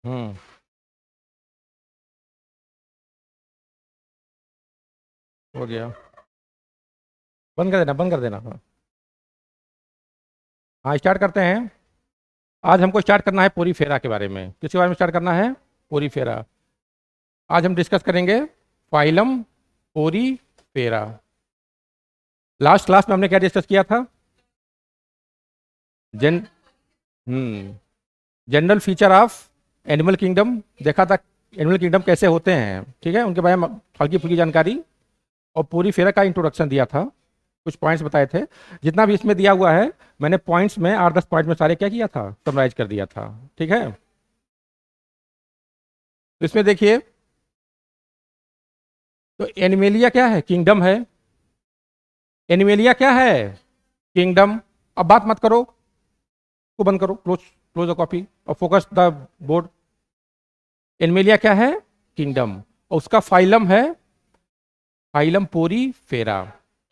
हम्म। हो गया। बंद कर देना, बंद कर देना। हाँ। हाँ, स्टार्ट करते हैं। आज हमको स्टार्ट करना है पोरी फेरा के बारे में। किसके बारे में स्टार्ट करना है? पोरी फेरा। आज हम डिस्कस करेंगे फाइलम पोरी फेरा। लास्ट क्लास में हमने क्या डिस्कस किया था? जेन हम्म general feature of animal kingdom देखा था। एनिमल किंगडम कैसे होते हैं, ठीक है, उनके बारे में हल्की फुल्की जानकारी। और पूरी फेरा का इंट्रोडक्शन दिया था, कुछ पॉइंट्स बताए थे। जितना भी इसमें दिया हुआ है, मैंने पॉइंट्स में 8-10 पॉइंट में सारे क्या किया था, समराइज कर दिया था। ठीक है, तो इसमें देखिए, तो एनिमेलिया क्या है? किंगडम है। एनिमेलिया क्या है? किंगडम। अब बात मत करो, को बंद करो, क्लोज क्लोज द कॉपी और फोकस द बोर्ड। एनिमेलिया क्या है? किंगडम। और उसका फाइलम है फाइलम पोरी फेरा।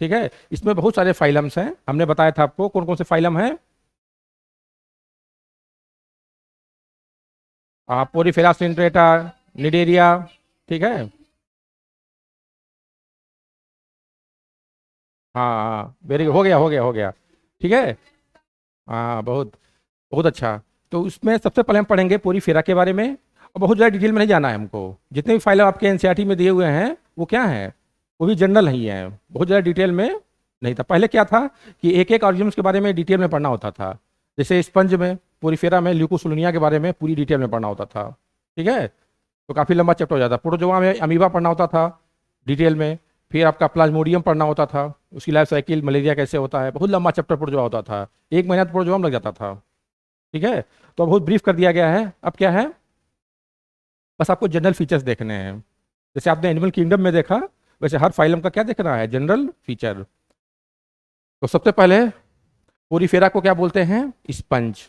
ठीक है, इसमें बहुत सारे फाइलम्स हैं, हमने बताया था आपको कौन कौन से फाइलम हैं। पोरी फेरा सिंड्रेटा, निडेरिया। ठीक है। हाँ हाँ, वेरी हो गया, हो गया, हो गया। ठीक है। हाँ, बहुत बहुत अच्छा। तो उसमें सबसे पहले हम पढ़ेंगे पूरी फेरा के बारे में। और बहुत ज़्यादा डिटेल में नहीं जाना है हमको। जितने भी फाइल आपके एनसीईआरटी में दिए हुए हैं वो क्या हैं? वो भी जनरल ही हैं, बहुत ज़्यादा डिटेल में नहीं था। पहले क्या था कि एक एक ऑर्गेनिज्म के बारे में डिटेल में पढ़ना होता था। जैसे स्पंज में, पोरीफेरा में ल्यूकोसुलनिया के बारे में पूरी डिटेल में पढ़ना होता था। ठीक है, तो काफ़ी लंबा चैप्टर हो जाता। प्रोटोजोआ में अमीबा पढ़ना होता था डिटेल में। फिर आपका प्लाज्मोडियम पढ़ना होता था, उसकी लाइफ साइकिल, मलेरिया कैसे होता है, बहुत लंबा चैप्टर प्रोटोजोआ होता था। एक महीना तो प्रोटोजोआ में लग जाता था। ठीक है, तो बहुत ब्रीफ कर दिया गया है। अब क्या है, बस आपको जनरल फीचर्स देखने हैं। जैसे आपने एनिमल किंगडम में देखा, वैसे हर फाइलम का क्या देखना है, जनरल फीचर। तो सबसे पहले पोरीफेरा को क्या बोलते हैं? स्पंज।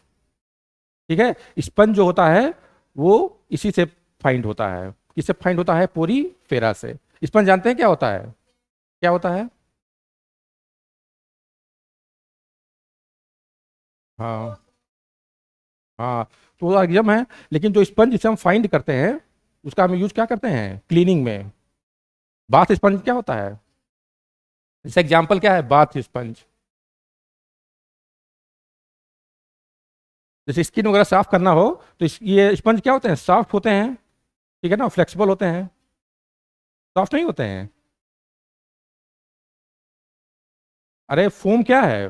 ठीक है, स्पंज जो होता है वो इसी से फाइंड होता है। किससे फाइंड होता है? पोरीफेरा से। स्पंज जानते हैं क्या होता है? क्या होता है? हाँ हाँ, तो वो एग्जाम है। लेकिन जो स्पंज जिसे हम फाइंड करते हैं, उसका हम यूज क्या करते हैं? क्लीनिंग में। बाथ स्पंज क्या होता है? जैसे एग्जाम्पल क्या है, बाथ स्पंज। जैसे स्किन वगैरह साफ करना हो, तो ये स्पंज क्या होते हैं? सॉफ्ट होते हैं। ठीक है ना, फ्लेक्सिबल होते हैं, सॉफ्ट नहीं होते हैं। अरे फोम क्या है?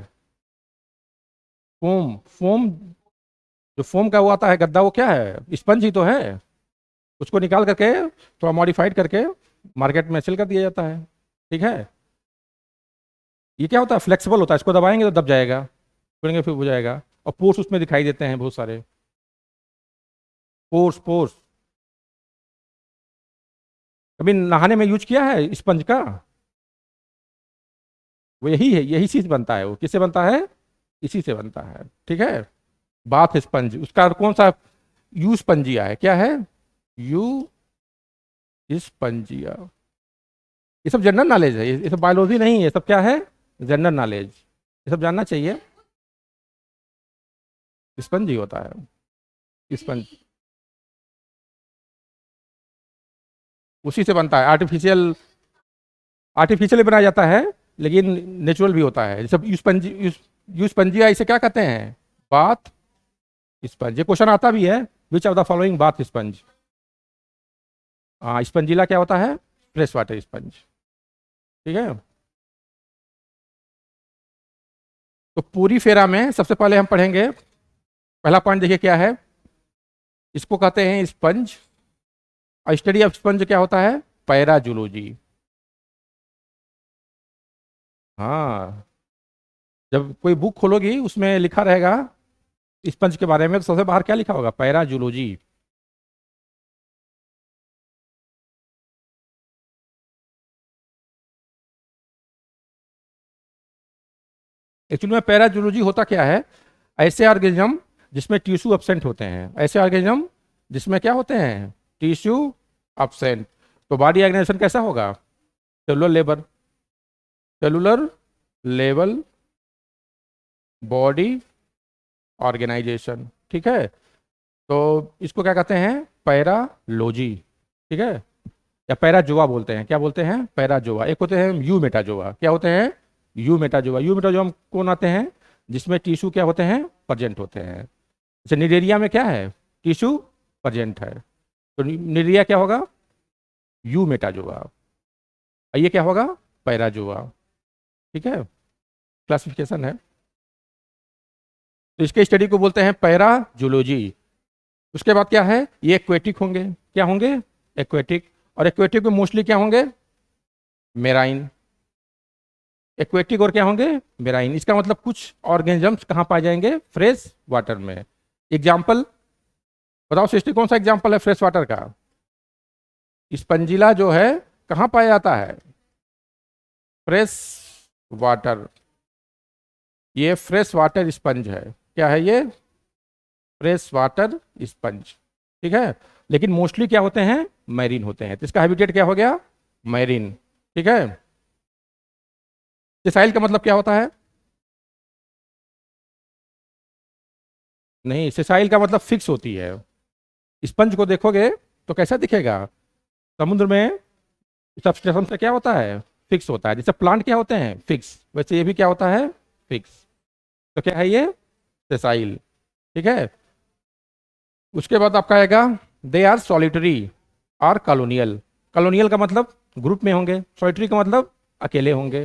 फोम फोम, जो फोम का वो आता है गद्दा, वो क्या है? स्पंज ही तो है। उसको निकाल करके थोड़ा मॉडिफाइड करके मार्केट में सेल कर दिया जाता है। ठीक है, ये क्या होता है? फ्लेक्सिबल होता है, इसको दबाएंगे तो दब जाएगा, छोड़ेंगे फिर हो जाएगा। और पोर्स उसमें दिखाई देते हैं बहुत सारे। पोर्स पोर्स, कभी नहाने में यूज किया है स्पंज का? वो यही है, यही चीज बनता है। वो किससे बनता है? इसी से बनता है। ठीक है, बाथ स्पंज। उसका कौन सा? यू स्पंजिया है। क्या है? You Spongia. ये सब जनरल नॉलेज है, ये सब बायोलॉजी नहीं है, ये सब क्या है? General knowledge. ये सब जानना चाहिए। स्पंज ही होता है, स्पंज उसी से बनता है। आर्टिफिशियल, आर्टिफिशियल बनाया जाता है, लेकिन नेचुरल भी होता है। जैसे यू स्पंजिया, इसे क्या कहते हैं? Bath sponge. ये क्वेश्चन आता भी है, विच of the following bath sponge. हाँ, स्पंजिला क्या होता है? Fresh water sponge. ठीक है, तो पूरी फेरा में सबसे पहले हम पढ़ेंगे, पहला पॉइंट देखिए क्या है। इसको कहते हैं स्पंज। और स्टडी ऑफ स्पंज क्या होता है? पैराजूलॉजी। हाँ, जब कोई बुक खोलोगी उसमें लिखा रहेगा स्पंज के बारे में, तो सबसे बाहर क्या लिखा होगा? पैराजूलॉजी। एक्चुअली में पैराजूलॉजी होता क्या है? ऐसे ऑर्गेनिज्म जिसमें टिश्यू एब्सेंट होते हैं, ऐसे ऑर्गेनिज्म जिसमें क्या होते हैं? Tissue absent. तो बॉडी ऑर्गेनाइजेशन कैसा होगा? Cellular level, cellular level body organisation. ठीक है, तो इसको क्या कहते हैं, पैरालॉजी, ठीक है, या पैराजोआ बोलते हैं। क्या बोलते हैं, पैराजोआ। एक होते हैं यू मेटाजोआ। क्या होते हैं, यू मेटाजोआ। यू मेटाजोआ में कौन आते हैं, जिसमें टिश्यू क्या होते हैं, प्रेजेंट होते हैं। जैसे निडेरिया में क्या है, टिश्यू प्रेजेंट है, तो निडेरिया क्या होगा, यू मेटाजोआ। और ये क्या होगा, पैराजोआ। ठीक है, क्लासिफिकेशन है। तो इसके स्टडी को बोलते हैं पैराजूलॉजी। उसके बाद क्या है, ये एक्वेटिक होंगे। क्या होंगे, एक्वेटिक। और एक्वेटिक में मोस्टली क्या होंगे, मेराइन। एक्वेटिक और क्या होंगे, मेराइन। इसका मतलब कुछ ऑर्गेनिजम्स कहाँ पाए जाएंगे, फ्रेश वाटर में। एग्जाम्पल बताओ सृष्टि, कौन सा एग्जाम्पल है फ्रेश वाटर का। स्पंजिला जो है कहाँ पाया जाता है, फ्रेश वाटर। ये फ्रेश वाटर स्पंज है। क्या है ये, फ्रेश वाटर स्पंज। ठीक है, लेकिन मोस्टली क्या होते हैं, मैरीन होते हैं। तो इसका हैबिटेट क्या हो गया, मैरीन। ठीक है, सेसाइल का मतलब क्या होता है, नहीं, सेसाइल का मतलब फिक्स होती है। स्पंज को देखोगे तो कैसा दिखेगा, समुद्र में सबस्टेशन से क्या होता है, फिक्स होता है। जैसे प्लांट क्या होते हैं, फिक्स, वैसे ये भी क्या होता है, फिक्स। तो क्या है ये, सेसाइल। ठीक है, उसके बाद आपका आएगा दे आर सॉलिटरी और कॉलोनियल। कॉलोनियल का मतलब ग्रुप में होंगे, सॉलिटरी का मतलब अकेले होंगे।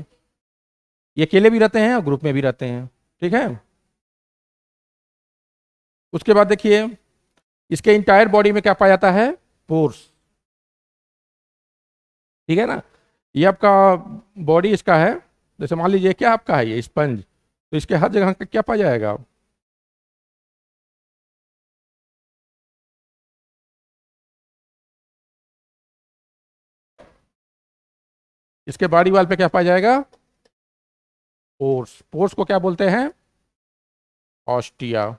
ये अकेले भी रहते हैं और ग्रुप में भी रहते हैं। ठीक है, उसके बाद देखिए इसके इंटायर बॉडी में क्या पाया जाता है, पोर्स। ठीक है ना, ये आपका बॉडी इसका है। जैसे मान लीजिए क्या आपका है, ये स्पंज, तो इसके हर जगह क्या पाया जाएगा, इसके बॉडी वाल पे क्या पाया जाएगा, पोर्स। पोर्स को क्या बोलते हैं, ऑस्टिया।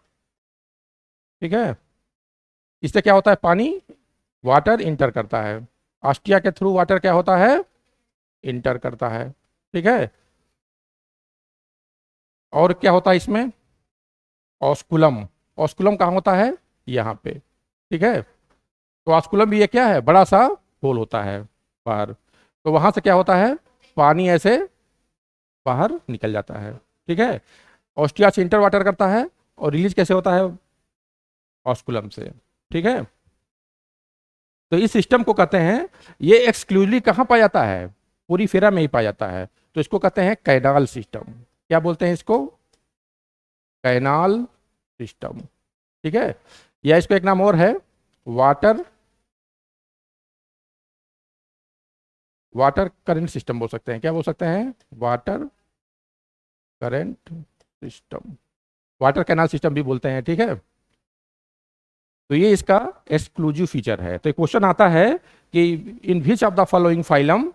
ठीक है, इससे क्या होता है, पानी, वाटर इंटर करता है। ऑस्टिया के थ्रू वाटर क्या होता है, इंटर करता है। ठीक है, और क्या होता है इसमें, ऑस्कुलम। ऑस्कुलम कहाँ होता है, यहाँ पे। ठीक है, तो ऑस्कुलम भी ये क्या है, बड़ा सा होल होता है बाहर। तो वहां से क्या होता है, पानी ऐसे बाहर निकल जाता है। ठीक है, ऑस्टिया से इंटर वाटर करता है, और रिलीज कैसे होता है, ऑस्कुलम से। ठीक है, तो इस सिस्टम को कहते हैं, ये एक्सक्लूसिवली कहाँ पाया जाता है, पूरी फेरा में ही पाया जाता है। तो इसको कहते हैं कैनाल सिस्टम। क्या बोलते हैं इसको, कैनाल सिस्टम। ठीक है, या इसको एक नाम और है, वाटर वाटर करंट सिस्टम बोल सकते हैं। क्या बोल सकते हैं, water current system, water canal system भी बोलते हैं। ठीक है, तो ये इसका एक्सक्लूसिव फीचर है। तो एक क्वेश्चन आता है कि in which of the following phylum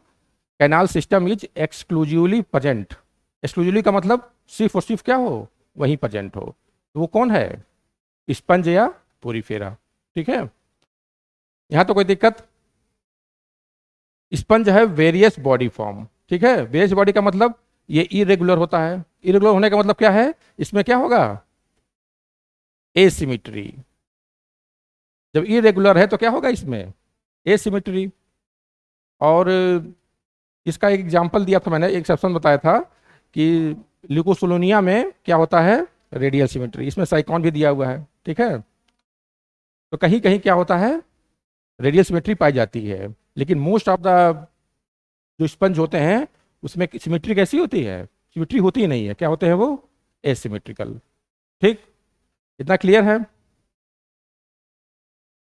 canal system is exclusively present. Exclusively का मतलब सिर्फ और सिर्फ क्या हो, वहीं प्रेजेंट हो। तो वो कौन है, स्पंज या पोरीफेरा। ठीक है, यहां तो कोई दिक्कत। स्पंज है वेरियस बॉडी फॉर्म। ठीक है, वेरियस बॉडी का मतलब ये इरेगुलर होता है। इरेगुलर होने का मतलब क्या है, इसमें क्या होगा, एसिमेट्री। जब इरेगुलर है तो क्या होगा इसमें, एसिमेट्री। और इसका एक एग्जांपल दिया था मैंने, एक एक्सेप्शन बताया था कि ल्यूकोसोलोनिया में क्या होता है, रेडियल सिमेट्री। इसमें साइकॉन भी दिया हुआ है। ठीक है, तो कहीं कहीं क्या होता है, रेडियल सिमेट्री पाई जाती है, लेकिन मोस्ट ऑफ द जो स्पंज होते हैं उसमें सिमेट्री कैसी होती है, सिमेट्री होती ही नहीं है। क्या होते हैं वो, एसिमेट्रिकल। ठीक, इतना क्लियर है।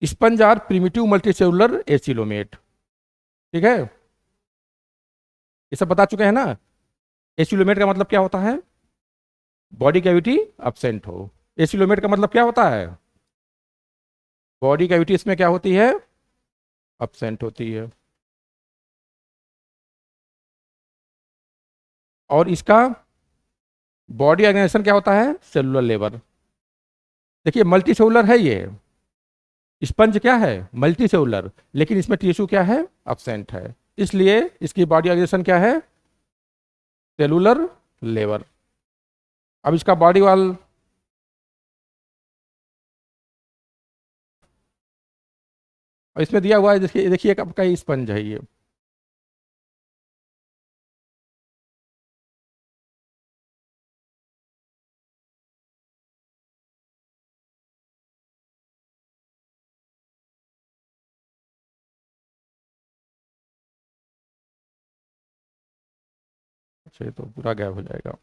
Sponge are primitive multicellular acoelomate. ठीक है, ये सब बता चुके हैं ना। एसिलोमेट का मतलब क्या होता है, बॉडी कैविटी अब्सेंट हो। एसिलोमेट का मतलब क्या होता है, बॉडी कैविटी इसमें क्या होती है, अब्सेंट होती है। और इसका बॉडी ऑर्गेनाइजेशन क्या होता है, सेलुलर लेवल। देखिए मल्टी सेलुलर है ये, स्पंज क्या है, मल्टी सेलुलर, लेकिन इसमें टिश्यू क्या है, अब्सेंट है। इसलिए इसकी बॉडी ऑर्गेनाइजेशन क्या है, सेलुलर लेवल। अब इसका बॉडी वाल और इसमें दिया हुआ है, देखिए देखिए आपका ये स्पंज है ये। अच्छा, ये तो पूरा गायब हो जाएगा।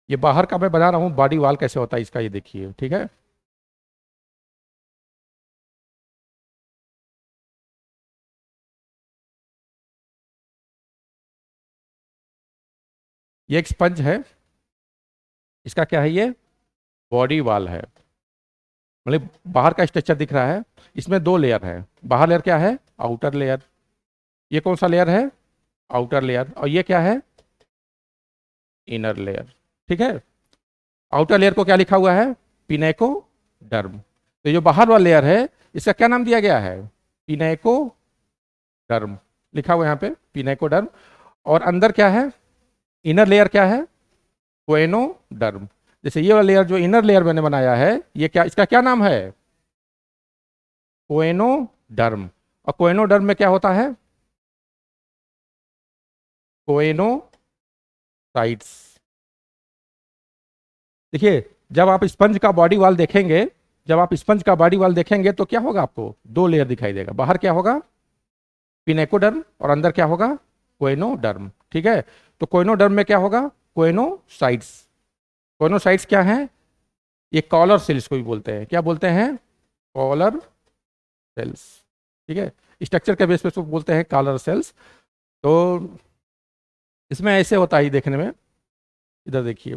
ये बाहर का मैं बना रहा हूँ बॉडी वॉल कैसे होता है इसका, ये देखिए, ठीक है। ये एक स्पंज है, इसका क्या है ये, बॉडी वॉल है। मतलब बाहर का स्ट्रक्चर दिख रहा है, इसमें दो लेयर है। बाहर लेयर क्या है, आउटर लेयर। ये कौन सा लेयर है, आउटर लेयर। और ये क्या है, इनर लेयर, ठीक है। आउटर लेयर को क्या लिखा हुआ है, पिनेकोडर्म। तो जो बाहर वाला लेयर है इसका क्या नाम दिया गया है, पिनेकोडर्म, लिखा हुआ है यहाँ पे पिनेकोडर्म। और अंदर क्या है, इनर लेयर क्या है, कोएनोडर्म। जैसे ये वाला लेयर जो इनर लेयर मैंने बनाया है, ये क्या, इसका क्या नाम है, कोएनोडर्म। और कोएनोडर्म में क्या होता है, कोएनोसाइट्स। देखिए, जब आप स्पंज का बॉडी वॉल देखेंगे, जब आप स्पंज का बॉडी वॉल देखेंगे तो क्या होगा, आपको दो लेयर दिखाई देगा। बाहर क्या होगा, पिनेकोडर्म, और अंदर क्या होगा, कोएनोडर्म, ठीक है। तो कोएनोडर्म में क्या होगा, कोएनोसाइट्स। कोएनोसाइट्स क्या है, ये कॉलर सेल्स को भी बोलते हैं, क्या बोलते हैं, कॉलर सेल्स, ठीक है। स्ट्रक्चर के बेस पे उसको बोलते हैं कॉलर सेल्स। तो इसमें ऐसे होता है देखने में, इधर देखिए।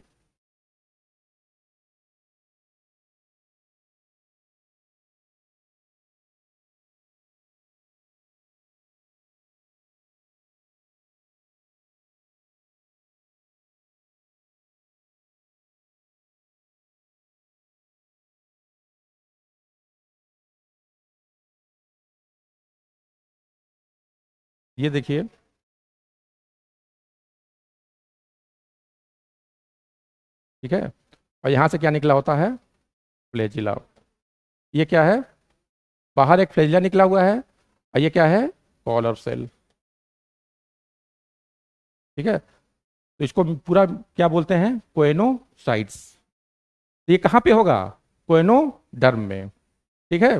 ये देखिए, ठीक है। और यहाँ से क्या निकला होता है, फ्लैजिला। ये क्या है, बाहर एक फ्लैजिला निकला हुआ है, और ये क्या है, कॉलर सेल, ठीक है। तो इसको पूरा क्या बोलते हैं, कोएनोसाइट्स। ये कहाँ पे होगा, कोएनोडर्म में, ठीक है।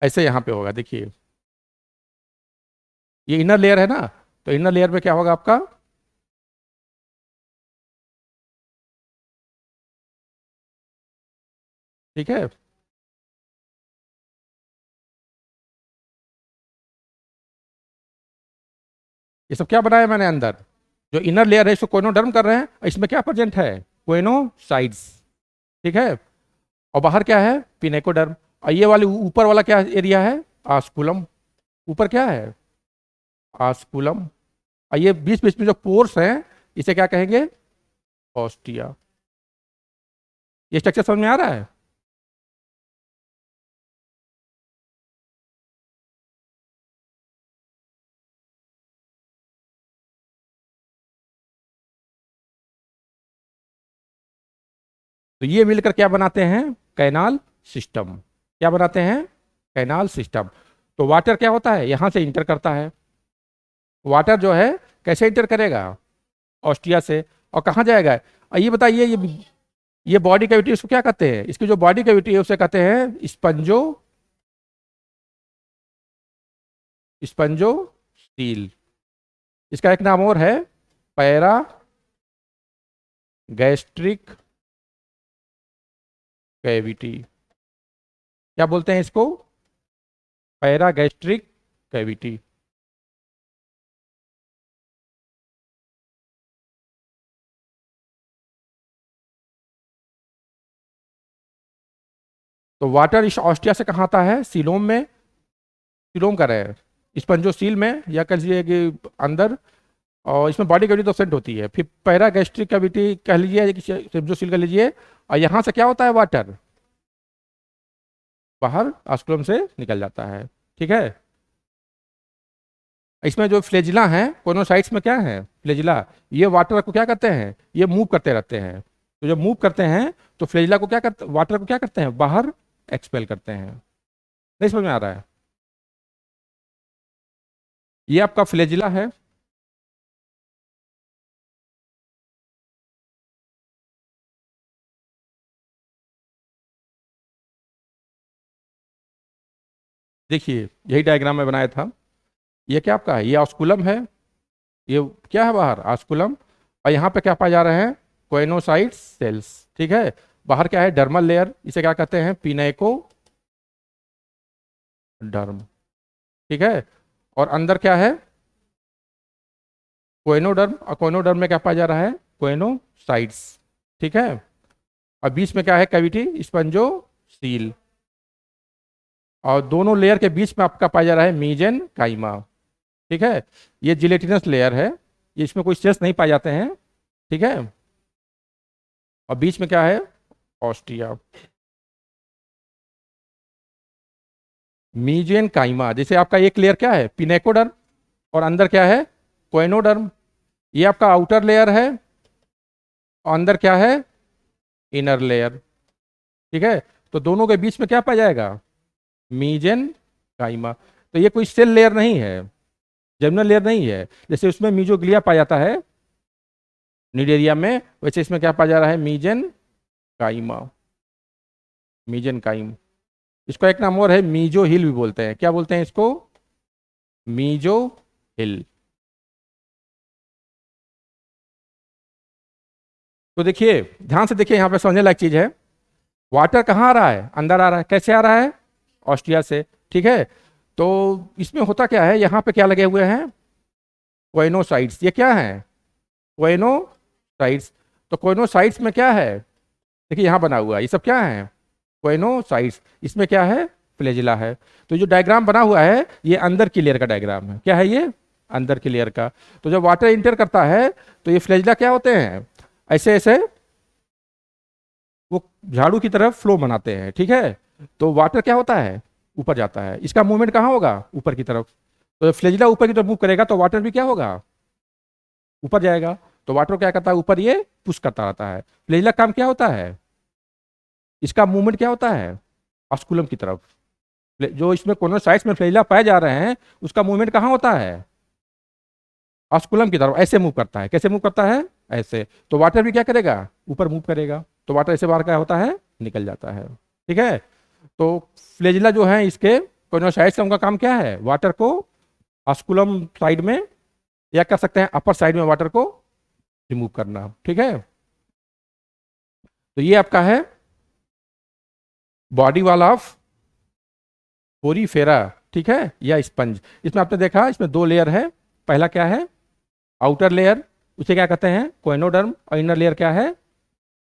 ऐसे यहाँ पे होगा, देखिए ये इनर लेयर है ना, तो इनर लेयर में क्या होगा आपका, ठीक है। ये सब क्या बनाया मैंने अंदर, जो इनर लेयर है इसको कोएनोडर्म कर रहे हैं, और इसमें क्या प्रेजेंट है, कोएनोसाइट्स, ठीक है। और बाहर क्या है, पिनेकोडर्म। और ये वाले ऊपर वाला क्या एरिया है, आस्कुलम। ऊपर क्या है, आस्कुलम। और ये बीच बीच में जो पोर्स हैं, इसे क्या कहेंगे, ऑस्टिया। ये स्ट्रक्चर समझ में आ रहा है। तो ये मिलकर क्या बनाते हैं, कैनाल सिस्टम। क्या बनाते हैं, कैनाल सिस्टम। तो वाटर क्या होता है, यहां से इंटर करता है। वाटर जो है कैसे इंटर करेगा, ऑस्ट्रिया से। और कहाँ जाएगा, और ये बताइए, ये बॉडी कैविटी उसको क्या कहते हैं, इसकी जो बॉडी कैविटी है उसे कहते हैं स्पंजो, स्पंजो स्टील। इसका एक नाम और है, पैरा गैस्ट्रिक कैविटी। क्या बोलते हैं इसको, पैरा गैस्ट्रिक कैविटी। तो वाटर इस ऑस्ट्रिया से कहाँ आता है, सीलोम में, सीलोम कर रहे हैं, स्पंजोसील में, या कह लीजिए कि अंदर, और इसमें बॉडी कैविटी तो एब्सेंट होती है। फिर पैरागैस्ट्रिक कैविटी कह लीजिए, स्पंजोसील कह लीजिए, और यहाँ से क्या होता है, वाटर बाहर ऑस्कुलम से निकल जाता है। ठीक है, इसमें जो फ्लेजिला हैं, कोनोसाइट्स में क्या है, फ्लेजिला, ये वाटर को क्या करते हैं, ये मूव करते रहते हैं। तो जब मूव करते हैं तो फ्लेजिला को क्या करते, वाटर को क्या करते हैं, बाहर एक्सपेल करते हैं। नहीं समझ में आ रहा है? ये आपका फ्लेजिला है। देखिए यही डायग्राम मैं बनाया था। ये क्या आपका है, ये ऑस्कुलम है, ये क्या है बाहर, ऑस्कुलम, और यहाँ पे क्या पाया जा रहा है, कोइनोसाइट्स सेल्स। ठीक है, बाहर क्या है, डर्मल लेयर, इसे क्या कहते हैं, पिनेको डर्म। ठीक है, और अंदर क्या है, कोइनोडर्म, और कोइनोडर्म में क्या पाया जा रहा है, कोइनोसाइट्स। ठीक है, और बीच में क्या है, कैविटी स्पंजो सील, और दोनों लेयर के बीच में आपका पाया जा रहा है मीजेन काइमा। ठीक है, ये जिलेटिनस लेयर है, ये इसमें कोई स्ट्रेस नहीं पाए जाते हैं। ठीक है, और बीच में क्या है, ऑस्टिया। मीजेन काइमा, जैसे आपका एक लेयर क्या है, पिनेकोडर्म, और अंदर क्या है, कोइनोडर्म। ये आपका आउटर लेयर है, और अंदर क्या है, इनर लेयर। ठीक है, तो दोनों के बीच में क्या पाया जाएगा, मीजेन काइमा। तो ये कोई सेल लेयर नहीं है, जर्मिनल लेयर नहीं है। जैसे उसमें मीजोग्लिया पाया जाता है निडेरिया में, वैसे इसमें क्या पाया जा रहा है, मीजेन काइमा, मीजेन काइम। इसको एक नाम और है, मीजो हिल भी बोलते हैं। क्या बोलते हैं इसको, मीजो हिल। तो देखिए ध्यान से देखिए, यहाँ पे समझने लायक चीज है। वाटर कहाँ आ रहा है, अंदर आ रहा है, कैसे आ रहा है, ऑस्ट्रिया से। ठीक है, तो इसमें होता क्या है, यहाँ पे क्या लगे हुए हैं, कोइनोसाइट्स। ये क्या है, कोइनोसाइट्स। तो कोइनोसाइट्स में क्या है, देखिए यहाँ बना हुआ है, ये सब क्या है, कोइनोसाइट्स। इसमें क्या है, फ्लेजिला है। तो जो डायग्राम बना हुआ है, ये अंदर की लेयर का डायग्राम है। क्या है ये, अंदर की लेयर का। तो जब वाटर इंटर करता है तो ये फ्लेजिला क्या होते हैं, ऐसे ऐसे वो झाड़ू की तरफ फ्लो बनाते हैं। ठीक है, तो वाटर क्या होता है, ऊपर जाता है। इसका मूवमेंट कहाँ होगा, ऊपर की तरफ। तो जब फ्लेजिला ऊपर की तरफ मूव करेगा तो वाटर भी क्या होगा, ऊपर जाएगा। तो वाटर क्या करता है, ऊपर ये पुश करता रहता है। फ्लेजिला काम क्या होता है, इसका मूवमेंट क्या होता है, ऑस्कुलम की तरफ। जो इसमें कोनोसाइट्स में फ्लेजिला पाए जा रहे हैं, उसका मूवमेंट कहाँ होता है, ऑस्कुलम की तरफ। ऐसे मूव करता है, कैसे मूव करता है, ऐसे। तो वाटर भी क्या करेगा, ऊपर मूव करेगा। तो वाटर ऐसे बाहर क्या होता है, निकल जाता है। ठीक है, तो फ्लेजिला जो है इसके कोइनोसाइट्स का, उनका काम क्या है, वाटर को ऑस्कुलम साइड में, या कर सकते हैं अपर साइड में, वाटर को रिमूव करना। ठीक है, तो ये आपका है बॉडी वॉल ऑफ पोरीफेरा। ठीक है, या स्पंज। इसमें आपने देखा, इसमें दो लेयर है। पहला क्या है, आउटर लेयर, उसे क्या कहते हैं, कोइनोडर्म, और इनर लेयर क्या है,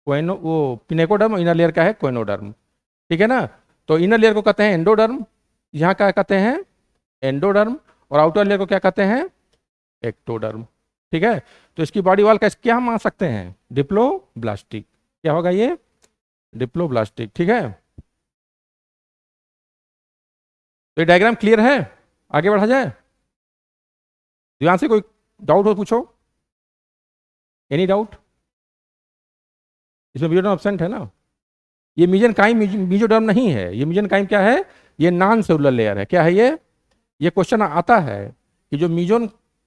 कोइनो वो पिनेकोडर्म, और इनर लेयर क्या है, कोइनोडर्म। ठीक है ना, तो इनर लेयर को कहते हैं एंडोडर्म, यहाँ क्या कहते हैं, एंडोडर्म, और आउटर लेयर को क्या कहते हैं, एक्टोडर्म। ठीक है, तो इसकी बॉडी वॉल का क्या मान सकते हैं, डिप्लोब्लास्टिक। क्या होगा ये, डिप्लोब्लास्टिक। ठीक है, तो ये डायग्राम क्लियर है, आगे बढ़ा जाए। ध्यान से, कोई डाउट हो पूछो, एनी डाउट। इसमें मीजोडर्म एब्सेंट है ना, ये मीजनकाइम मीजोडर्म नहीं है। ये मीजनकाइम क्या है, ये नॉन सेलुलर लेयर है। क्या है ये क्वेश्चन आता है कि जो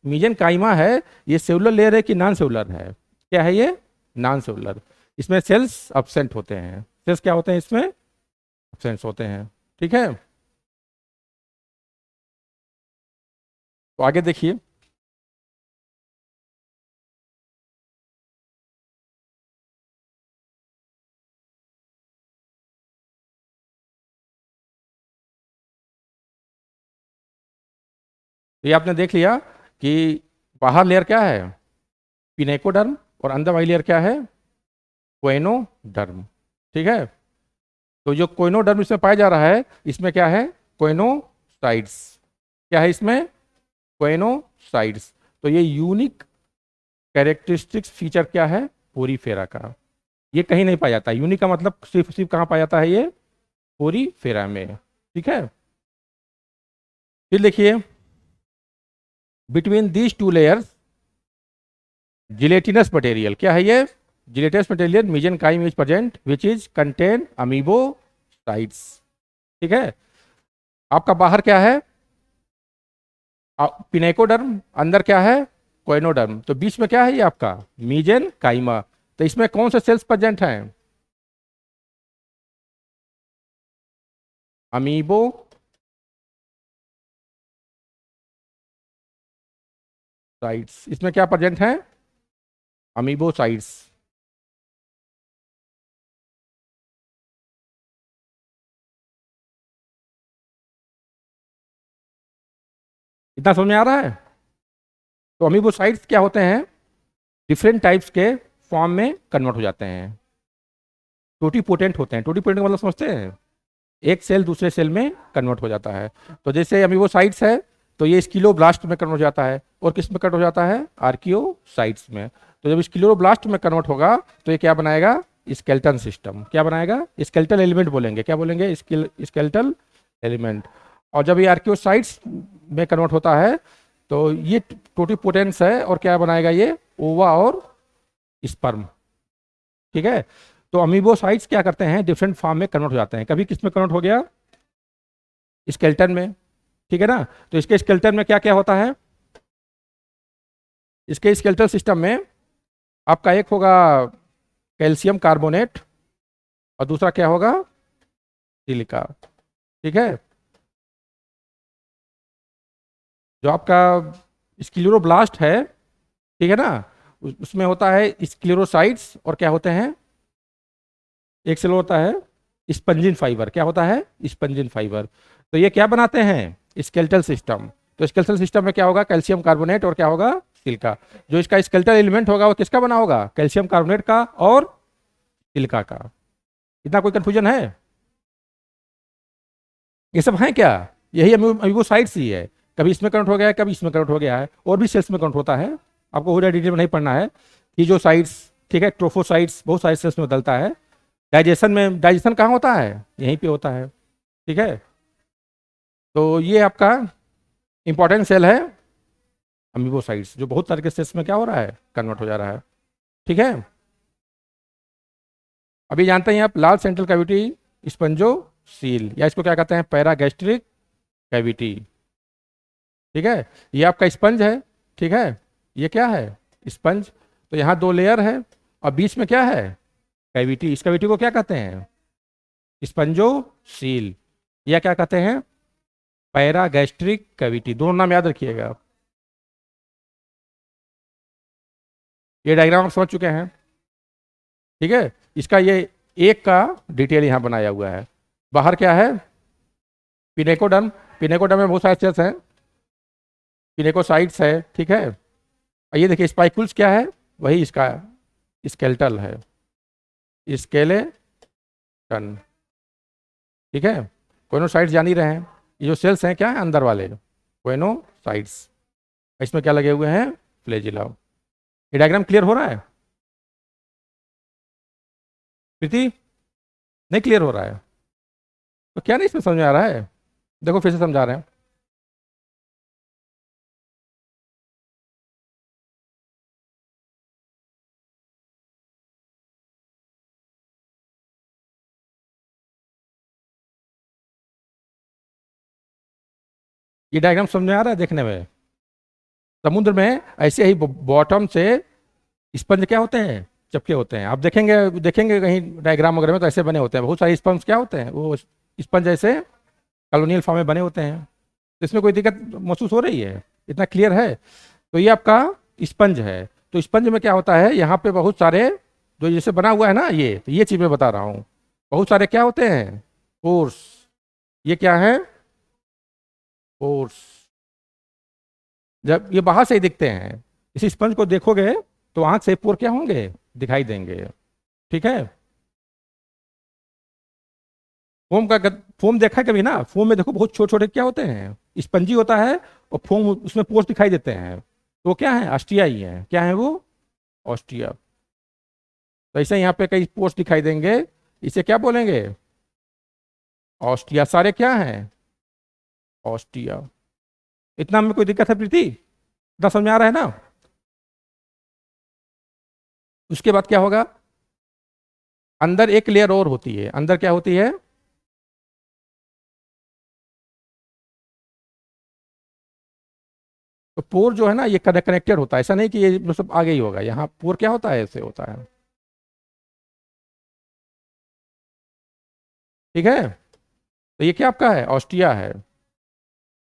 मीजनकाइमा है, ये सेलुलर लेयर है कि नॉन सेलुलर है। क्या है ये, नॉन सेलुलर। इसमें सेल्स एब्सेंट होते हैं। सेल्स क्या होते हैं, इसमें एब्सेंट होते हैं। ठीक है, तो आगे देखिए। ये आपने देख लिया कि बाहर लेयर क्या है, पिनेकोडर्म, और अंदर वाली लेयर क्या है, कोइनोडर्म। ठीक है, तो जो कोइनोडर्म इसमें पाया जा रहा है, इसमें क्या है, कोइनोसाइट्स। क्या है इसमें, कोइनोसाइड्स। तो ये यूनिक कैरेक्टरिस्टिक्स फीचर क्या है पोरीफेरा का, ये कहीं नहीं पाया जाता। यूनिक का मतलब सिर्फ सिर्फ कहाँ पाया जाता है, ये पोरीफेरा में। ठीक है, फिर देखिए between these two layers gelatinous material, क्या है ये gelatinous material mesenchyme is present which is contain amoebocytes. ठीक है, आपका बाहर क्या है पिनेकोडर्म, अंदर क्या है कोइनोडर्म, तो बीच में क्या है ये आपका मीजेन काइमा। तो इसमें कौन से सेल्स प्रेजेंट हैं, अमीबो साइट्स, इसमें क्या प्रेजेंट है अमीबोसाइट्स। इतना समझ में आ रहा है। तो अमीबोसाइट्स क्या होते हैं, डिफरेंट टाइप्स के फॉर्म में कन्वर्ट हो जाते हैं, टोटीपोटेंट होते हैं। टोटीपोटेंट का मतलब समझते हैं, एक सेल दूसरे सेल में कन्वर्ट हो जाता है। तो जैसे अमीबोसाइट्स है तो ये स्किलोब्लास्ट में कन्वर्ट हो जाता है, और किस में कन्वर्ट हो जाता है आर्कियोसाइट्स में। तो जब स्किलोब्लास्ट में कन्वर्ट होगा तो ये क्या बनाएगा स्केलेटन सिस्टम, क्या बनाएगा स्केलेटल एलिमेंट बोलेंगे, क्या बोलेंगे स्केलेटल एलिमेंट। और जब ये आर्कियोसाइट्स में कन्वर्ट होता है तो ये टोटीपोटेंट्स है, और क्या बनाएगा ये ओवा और स्पर्म। ठीक है, तो अमीबोसाइट्स क्या करते हैं डिफरेंट फॉर्म में कन्वर्ट हो जाते हैं। कभी किस में कन्वर्ट हो गया स्केलेटन में, ठीक है ना। तो इसके स्केलेटन में क्या क्या होता है, इसके स्केलेटल सिस्टम में आपका एक होगा कैल्शियम कार्बोनेट और दूसरा क्या होगा सिलिका। ठीक है, जो आपका स्क्लेरोब्लास्ट है, ठीक है ना, उसमें होता है स्क्लेरोसाइट्स, और क्या होते हैं एक सेल होता है स्पंजिन फाइबर, क्या होता है स्पंजिन फाइबर। तो ये क्या बनाते हैं स्केलेटल सिस्टम। तो स्केलेटल सिस्टम में क्या होगा कैल्शियम कार्बोनेट और क्या होगा सिलिका। जो इसका स्केलेटल एलिमेंट होगा वो किसका बना होगा कैल्शियम कार्बोनेट का और सिलिका का। इतना कोई कंफ्यूजन है, ये सब है क्या, यही अमीबोसाइट्स ही है। कभी इसमें कन्वर्ट हो गया है, कभी इसमें कन्वर्ट हो गया है, और भी सेल्स में कन्वर्ट होता है। आपको पूरा डिटेल में नहीं पढ़ना है। टीजोसाइट्स, ठीक है, ट्रोफोसाइट्स, बहुत सारे सेल्स में बदलता है। डाइजेशन में, डाइजेशन कहाँ होता है यहीं पे होता है। ठीक है, तो ये आपका इंपॉर्टेंट सेल है अमीबोसाइट्स, जो बहुत सारे के सेल्स में क्या हो रहा है कन्वर्ट हो जा रहा है। ठीक है, अभी जानते हैं आप लाल सेंट्रल कैविटी स्पंजोसील, या इसको क्या कहते हैं पैरागैस्ट्रिक कैविटी। ठीक है, ये आपका स्पंज है, ठीक है, ये क्या है स्पंज। तो यहाँ दो लेयर है और बीच में क्या है कैविटी। इस कैविटी को क्या कहते हैं स्पंजोसील, या क्या कहते हैं पैरागैस्ट्रिक कैविटी। दोनों नाम याद रखिएगा। ये डायग्राम आप समझ चुके हैं। ठीक है, इसका ये एक का डिटेल यहाँ बनाया हुआ है। बाहर क्या है पिनेकोडर्म, पिनेकोडर्म में बहुत सारे सेल्स हैं, पिनेकोसाइट्स है। ठीक है, और ये देखिए स्पाइकुल्स क्या है, वही इसका स्केलेटल है स्केलेटन। ठीक है, कोइनोसाइट्स जान ही रहे हैं, ये जो सेल्स हैं क्या है अंदर वाले कोइनोसाइट्स, इसमें क्या लगे हुए हैं फ्लैजिला। ये डायग्राम क्लियर हो रहा है प्रीति, नहीं क्लियर हो रहा है तो क्या नहीं इसमें समझ में आ रहा है, देखो फिर से समझा रहे हैं। ये डायग्राम समझ में आ रहा है देखने में। समुद्र में ऐसे ही बॉटम से स्पंज क्या होते हैं चपके होते हैं। आप देखेंगे देखेंगे कहीं डायग्राम वगैरह में तो ऐसे बने होते हैं। बहुत सारे स्पंज क्या होते हैं वो स्पंज ऐसे कॉलोनियल फॉर्म में बने होते हैं। तो इसमें कोई दिक्कत महसूस हो रही है, इतना क्लियर है। तो ये आपका स्पंज है। तो स्पंज में क्या होता है यहाँ पे बहुत सारे जो जैसे बना हुआ है ना ये, तो ये चीज़ मैं बता रहा हूँ। बहुत सारे क्या होते हैं पोर्स, ये क्या है पोर्स, जब ये बाहर से ही दिखते हैं। इसी स्पंज को देखोगे तो आंख से पोर क्या होंगे दिखाई देंगे। ठीक है, फोम का फोम देखा है कभी ना, फोम में देखो बहुत छोटे छोटे क्या होते हैं स्पंजी होता है, और फोम उसमें पोर्स दिखाई देते हैं, तो क्या है, ऑस्टिया ही है। क्या है वो, ऑस्टिया। तो ऐसे यहाँ पे कई पोर्स दिखाई देंगे, इसे क्या बोलेंगे, ऑस्टिया। सारे क्या हैं, ऑस्टिया। इतना में कोई दिक्कत है प्रीति, इतना समझ में आ रहा है ना। उसके बाद क्या होगा, अंदर एक लेयर और होती है, अंदर क्या होती है, तो पोर जो है ना ये कनेक्टेड होता है, ऐसा नहीं कि ये मतलब आगे ही होगा, यहाँ पोर क्या होता है, ऐसे होता है। ठीक है, तो ये क्या आपका है, ऑस्टिया है।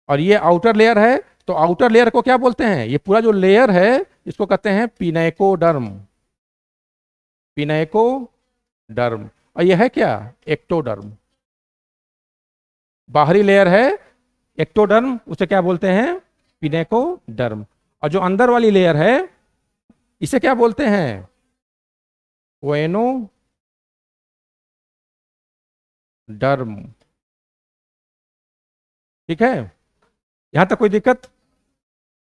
और ये आउटर लेयर है, तो आउटर लेयर को क्या बोलते हैं, ये पूरा जो लेयर है इसको कहते हैं पिनेकोडर्म, पिनेकोडर्म। और ये है क्या, एक्टोडर्म। बाहरी लेयर है एक्टोडर्म, उसे क्या बोलते हैं, पिनेकोडर्म। और जो अंदर वाली लेयर है इसे क्या बोलते हैं, कोएनोडर्म। ठीक है, यहां तक कोई दिक्कत।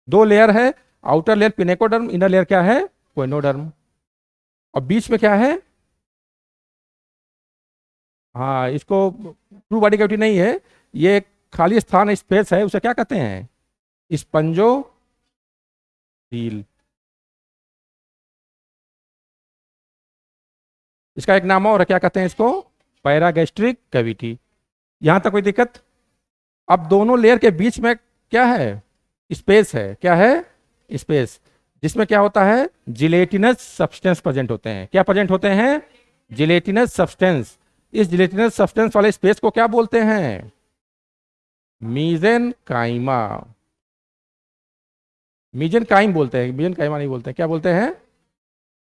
दो लेयर है, outer layer pinacoderm, inner layer क्या है, कोएनोडर्म। और बीच में क्या है, हाँ इसको ट्रू बॉडी कैविटी नहीं है, ये खाली स्थान स्पेस है, उसे क्या कहते हैं, स्पंजोसील। इसका एक नाम और है, क्या कहते हैं इसको, पैरागैस्ट्रिक कैविटी। यहां तक कोई दिक्कत। अब दोनों लेयर के बीच में क्या है, स्पेस है। क्या है, स्पेस, जिसमें क्या होता है, जिलेटिनस सब्सटेंस प्रेजेंट होते हैं। क्या प्रेजेंट होते हैं, जिलेटिनस सब्सटेंस। इस जिलेटिनस सब्सटेंस वाले स्पेस को क्या बोलते हैं, मीजेनकाइमा। मीजेनकाइम बोलते हैं, मीजेनकाइमा नहीं बोलते हैं, क्या बोलते हैं,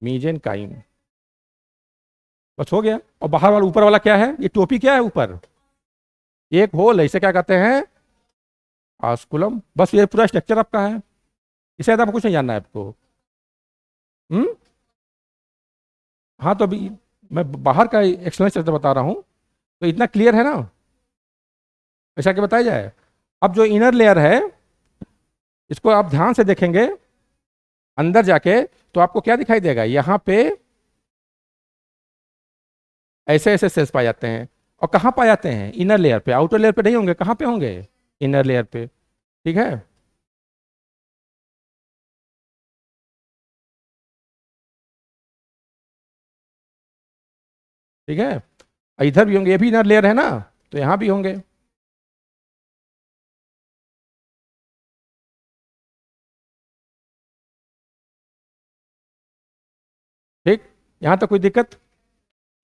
मीजेनकाइम। बस हो गया। और बाहर वाला, ऊपर वाला क्या है, ये टोपी क्या है ऊपर, एक होल है, इसे क्या कहते हैं, आस्कुलम। बस ये पूरा स्ट्रक्चर आपका है, इससे ज्यादा कुछ नहीं जानना है आपको। हम्म, हाँ तो अभी मैं बाहर का एक्सटर्नल स्ट्रक्चर बता रहा हूँ, तो इतना क्लियर है ना, ऐसा कि बताया जाए। अब जो इनर लेयर है इसको आप ध्यान से देखेंगे अंदर जाके, तो आपको क्या दिखाई देगा, यहाँ पे ऐसे ऐसे सेल्स पाए जाते हैं। और कहाँ पाए जाते हैं, इनर लेयर पे, आउटर लेयर पे नहीं होंगे, कहाँ पे होंगे, इनर लेयर पे। ठीक है, ठीक है, इधर भी होंगे, ये भी इनर लेयर है ना, तो यहाँ भी होंगे। ठीक, यहाँ तक कोई दिक्कत।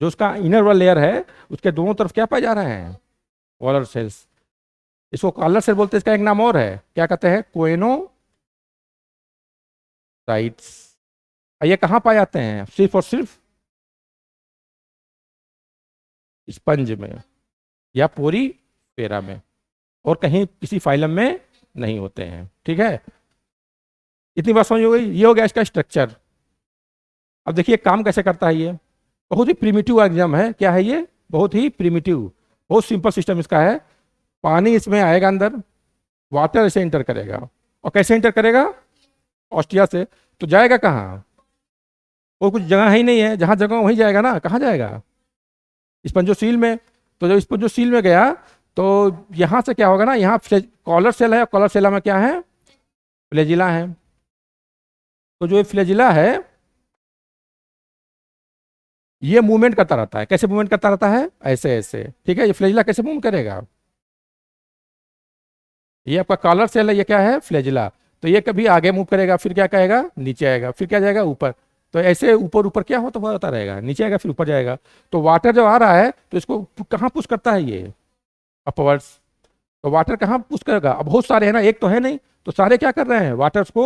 जो उसका इनर वाला लेयर है उसके दोनों तरफ क्या पाए जा रहे हैं, कॉलर सेल्स। इसको कॉलर सेल बोलते हैं, इसका एक नाम और है, क्या कहते हैं, कोएनोसाइट्स। ये कहाँ पाए जाते हैं, सिर्फ और सिर्फ स्पंज में या पोरी फेरा में, और कहीं किसी फाइलम में नहीं होते हैं। ठीक है, इतनी बात समझ हो गई। ये हो गया इसका स्ट्रक्चर। अब देखिए काम कैसे करता है ये, बहुत ही प्रिमिटिव एग्जाम है। क्या है ये, बहुत ही प्रिमिटिव, बहुत सिंपल सिस्टम इसका है। पानी इसमें आएगा अंदर, वाटर इसे इंटर करेगा, और कैसे इंटर करेगा, ऑस्टिया से। तो जाएगा कहाँ, और कुछ जगह ही नहीं है, जहाँ जगह वहीं जाएगा ना, कहाँ जाएगा, स्पंजोसील में। तो जब स्पंजोसील में गया तो यहाँ से क्या होगा ना, यहाँ कॉलर सेल है, और कॉलर सेल में क्या है, फ्लैजिला है। तो जो ये फ्लैजिला है ये मूवमेंट करता रहता है। कैसे मूवमेंट करता रहता है, ऐसे ऐसे। ठीक है, ये फ्लैजिला कैसे मूव करेगा, ये आपका कॉलर सेल है, ये क्या है, फ्लैजिला। तो ये कभी आगे मूव करेगा, फिर क्या कहेगा, नीचे आएगा, फिर क्या जाएगा, ऊपर। तो ऐसे ऊपर ऊपर क्या होता रहेगा, नीचे आएगा फिर ऊपर जाएगा। तो वाटर जब आ रहा है तो इसको कहाँ पुश करता है, ये अपवर्ड्स। तो वाटर कहाँ पुश करेगा, अब बहुत सारे हैं ना, एक तो है नहीं, तो सारे क्या कर रहे हैं, वाटर्स को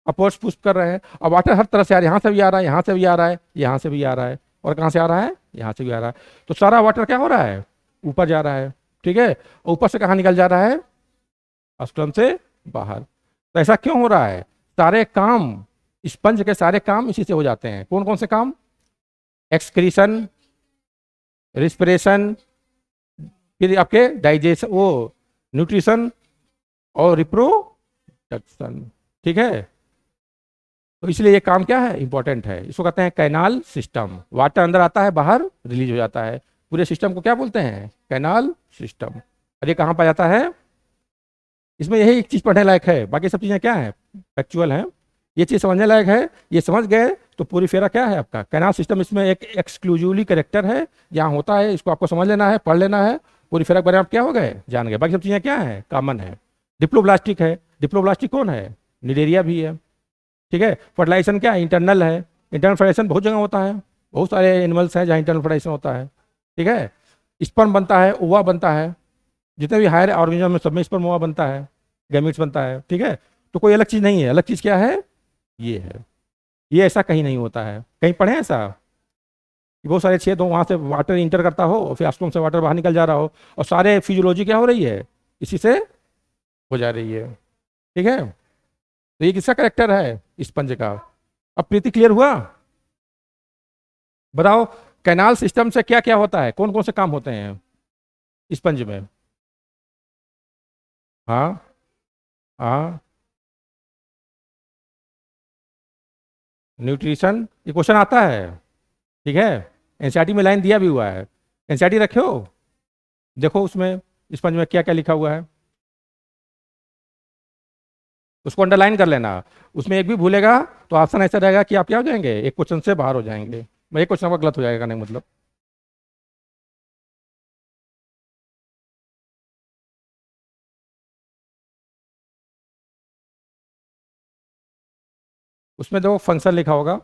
अपवर्ड्स पुश कर रहे हैं। अब वाटर हर तरह से आ रहा है, यहाँ से भी आ रहा है, यहाँ से भी आ रहा है, यहाँ से भी आ रहा है, और कहाँ से आ रहा है, यहाँ से भी आ रहा है। तो सारा वाटर क्या हो रहा है, ऊपर जा रहा है। ठीक है, ऊपर से कहाँ निकल जा रहा है, ऑस्ट्रम से बाहर। तो ऐसा क्यों हो रहा है, सारे काम, स्पंज के सारे काम इसी से हो जाते हैं। कौन कौन से काम, एक्सक्रीशन, रिस्पिरेशन, फिर आपके डाइजेशन, वो न्यूट्रिशन, और रिप्रोडक्शन। कंडक्शन। ठीक है, तो इसलिए ये काम क्या है, इंपॉर्टेंट है। इसको कहते हैं कैनाल सिस्टम। वाटर अंदर आता है, बाहर रिलीज हो जाता है। पूरे सिस्टम को क्या बोलते हैं, कैनाल सिस्टम। और ये कहाँ पाया जाता है, इसमें यही एक चीज पढ़ने लायक है, बाकी सब चीजें क्या है, फैक्चुअल है। ये चीज समझने लायक है, ये समझ गए तो पूरी फेरा क्या है आपका, कैनाल सिस्टम। इसमें एक एक्सक्लूसिवली करेक्टर है, यहाँ होता है, इसको आपको समझ लेना है, पढ़ लेना है, पूरी फेरा के बारे में आप क्या हो गए, जान गए। बाकी सब चीजें क्या है, कॉमन है। डिप्लोब्लास्टिक है, डिप्लोब्लास्टिक कौन है, निडेरिया भी है। ठीक है, फर्टिलाइजेशन क्या है, इंटरनल है। इंटरनल फर्टिलाइजेशन बहुत जगह होता है, बहुत सारे एनिमल्स हैं जहाँ इंटरनल फर्टिलाइजेशन होता है। ठीक है, स्पर्म बनता है, ओवा बनता है, जितने भी हायर ऑर्गेनिज्म में सब में स्पर्म ओवा बनता है, गैमीट्स बनता है। ठीक है, तो कोई अलग चीज नहीं है, अलग चीज क्या है, ये है। ये ऐसा कहीं नहीं होता है, कहीं पढ़े हैं ऐसा कि बहुत सारे छेद हो, वहां से वाटर इंटर करता हो और फिर आस्ट्रोम से वाटर बाहर निकल जा रहा हो, और सारे फिजियोलॉजी क्या हो रही है, इसी से हो जा रही है। ठीक है, तो ये किसका करेक्टर है, स्पंज का। अब प्रीति क्लियर हुआ, बताओ कैनाल सिस्टम से क्या क्या होता है, कौन कौन से काम होते हैं स्पंज में। हाँ, हाँ, न्यूट्रिशन, ये क्वेश्चन आता है। ठीक है, एनसीईआरटी में लाइन दिया भी हुआ है, एनसीईआरटी रखे हो, देखो उसमें स्पंज में क्या क्या लिखा हुआ है, उसको अंडरलाइन कर लेना। उसमें एक भी भूलेगा तो ऑप्शन ऐसा रहेगा कि आप क्या हो जाएंगे, एक क्वेश्चन से बाहर हो जाएंगे। एक क्वेश्चन आपका गलत हो जाएगा, नहीं मतलब। उसमें देखो फंक्शन लिखा होगा,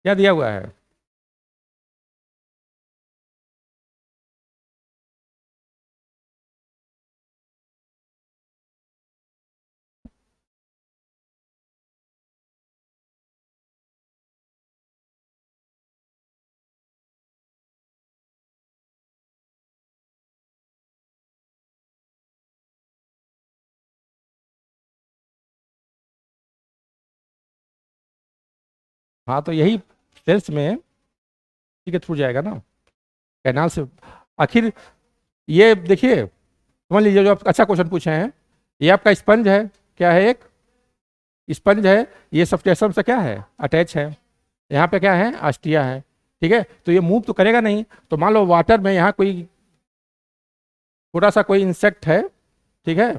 क्या दिया हुआ है, हाँ तो यही सेल्स में ठीक है थ्रू जाएगा ना, कैनाल से। आखिर ये देखिए, समझ लीजिए, जो आप अच्छा क्वेश्चन पूछे हैं, ये आपका स्पंज है, क्या है, एक स्पंज है, ये सबस्टेशन से क्या है, अटैच है। यहाँ पे क्या है, आस्टिया है। ठीक है, तो ये मूव तो करेगा नहीं। तो मान लो वाटर में यहाँ कोई छोटा सा कोई इंसेक्ट है, ठीक है,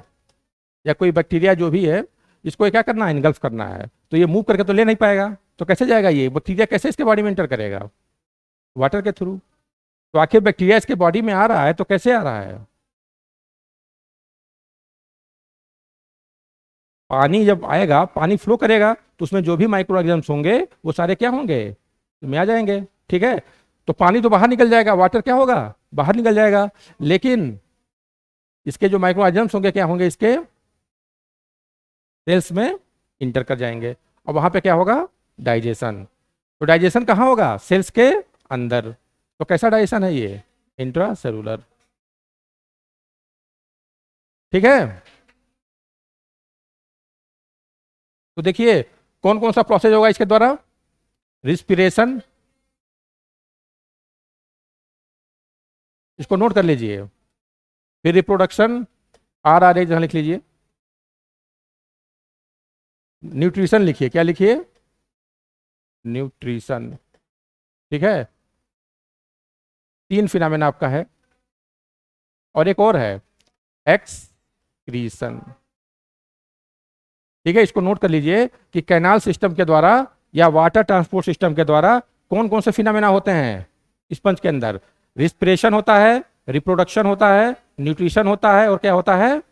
या कोई बैक्टीरिया जो भी है, इसको ये क्या करना है, इनगल्फ करना है, तो ये मूव करके तो ले नहीं पाएगा। तो कैसे जाएगा, ये बैक्टीरिया कैसे इसके बॉडी में एंटर करेगा, वाटर के थ्रू। तो आखिर बैक्टीरिया इसके बॉडी में आ रहा है तो कैसे आ रहा है, पानी जब आएगा, पानी फ्लो करेगा, तो उसमें जो भी माइक्रो ऑर्गेनिजम्स होंगे वो सारे क्या होंगे, में आ जाएंगे। ठीक है, तो पानी तो बाहर निकल जाएगा, वाटर क्या होगा, बाहर निकल जाएगा। लेकिन इसके जो माइक्रो ऑर्गेनिजम्स होंगे क्या होंगे, इसके सेल्स में इंटर कर जाएंगे, और वहां पे क्या होगा, डाइजेशन। तो डाइजेशन कहाँ होगा, सेल्स के अंदर। तो कैसा डाइजेशन है ये, इंट्रा सेलुलर। ठीक है, तो देखिए कौन कौन सा प्रोसेस होगा इसके द्वारा, रिस्पिरेशन, इसको नोट कर लीजिए। फिर रिप्रोडक्शन, आर आर ए जहां लिख लीजिए। न्यूट्रिशन लिखिए, क्या लिखिए, न्यूट्रिशन। ठीक है, तीन फिनोमेना आपका है, और एक और है, एक्सक्रीशन। ठीक है, इसको नोट कर लीजिए कि कैनाल सिस्टम के द्वारा या वाटर ट्रांसपोर्ट सिस्टम के द्वारा कौन कौन से फिनोमेना होते हैं स्पंज के अंदर। रिस्पिरेशन होता है, रिप्रोडक्शन होता है, न्यूट्रिशन होता है, और क्या होता है,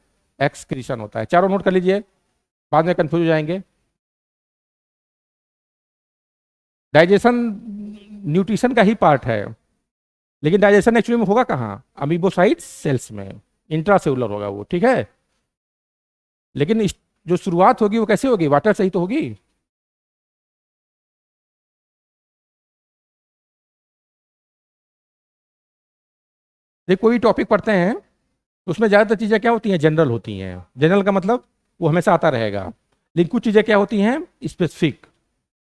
एक्सक्रीशन होता है। चारों नोट कर लीजिए, बाद में कंफ्यूज हो जाएंगे। डाइजेशन न्यूट्रिशन का ही पार्ट है, लेकिन डाइजेशन एक्चुअली में होगा कहाँ, अमीबोसाइट सेल्स में, इंट्रासेलुलर होगा वो। ठीक है, लेकिन जो शुरुआत होगी वो कैसे होगी, वाटर से ही तो होगी। देखिए कोई टॉपिक पढ़ते हैं तो उसमें ज़्यादातर चीज़ें क्या होती हैं, जनरल होती हैं। जनरल का मतलब वो हमेशा आता रहेगा। लेकिन कुछ चीज़ें क्या होती हैं स्पेसिफिक,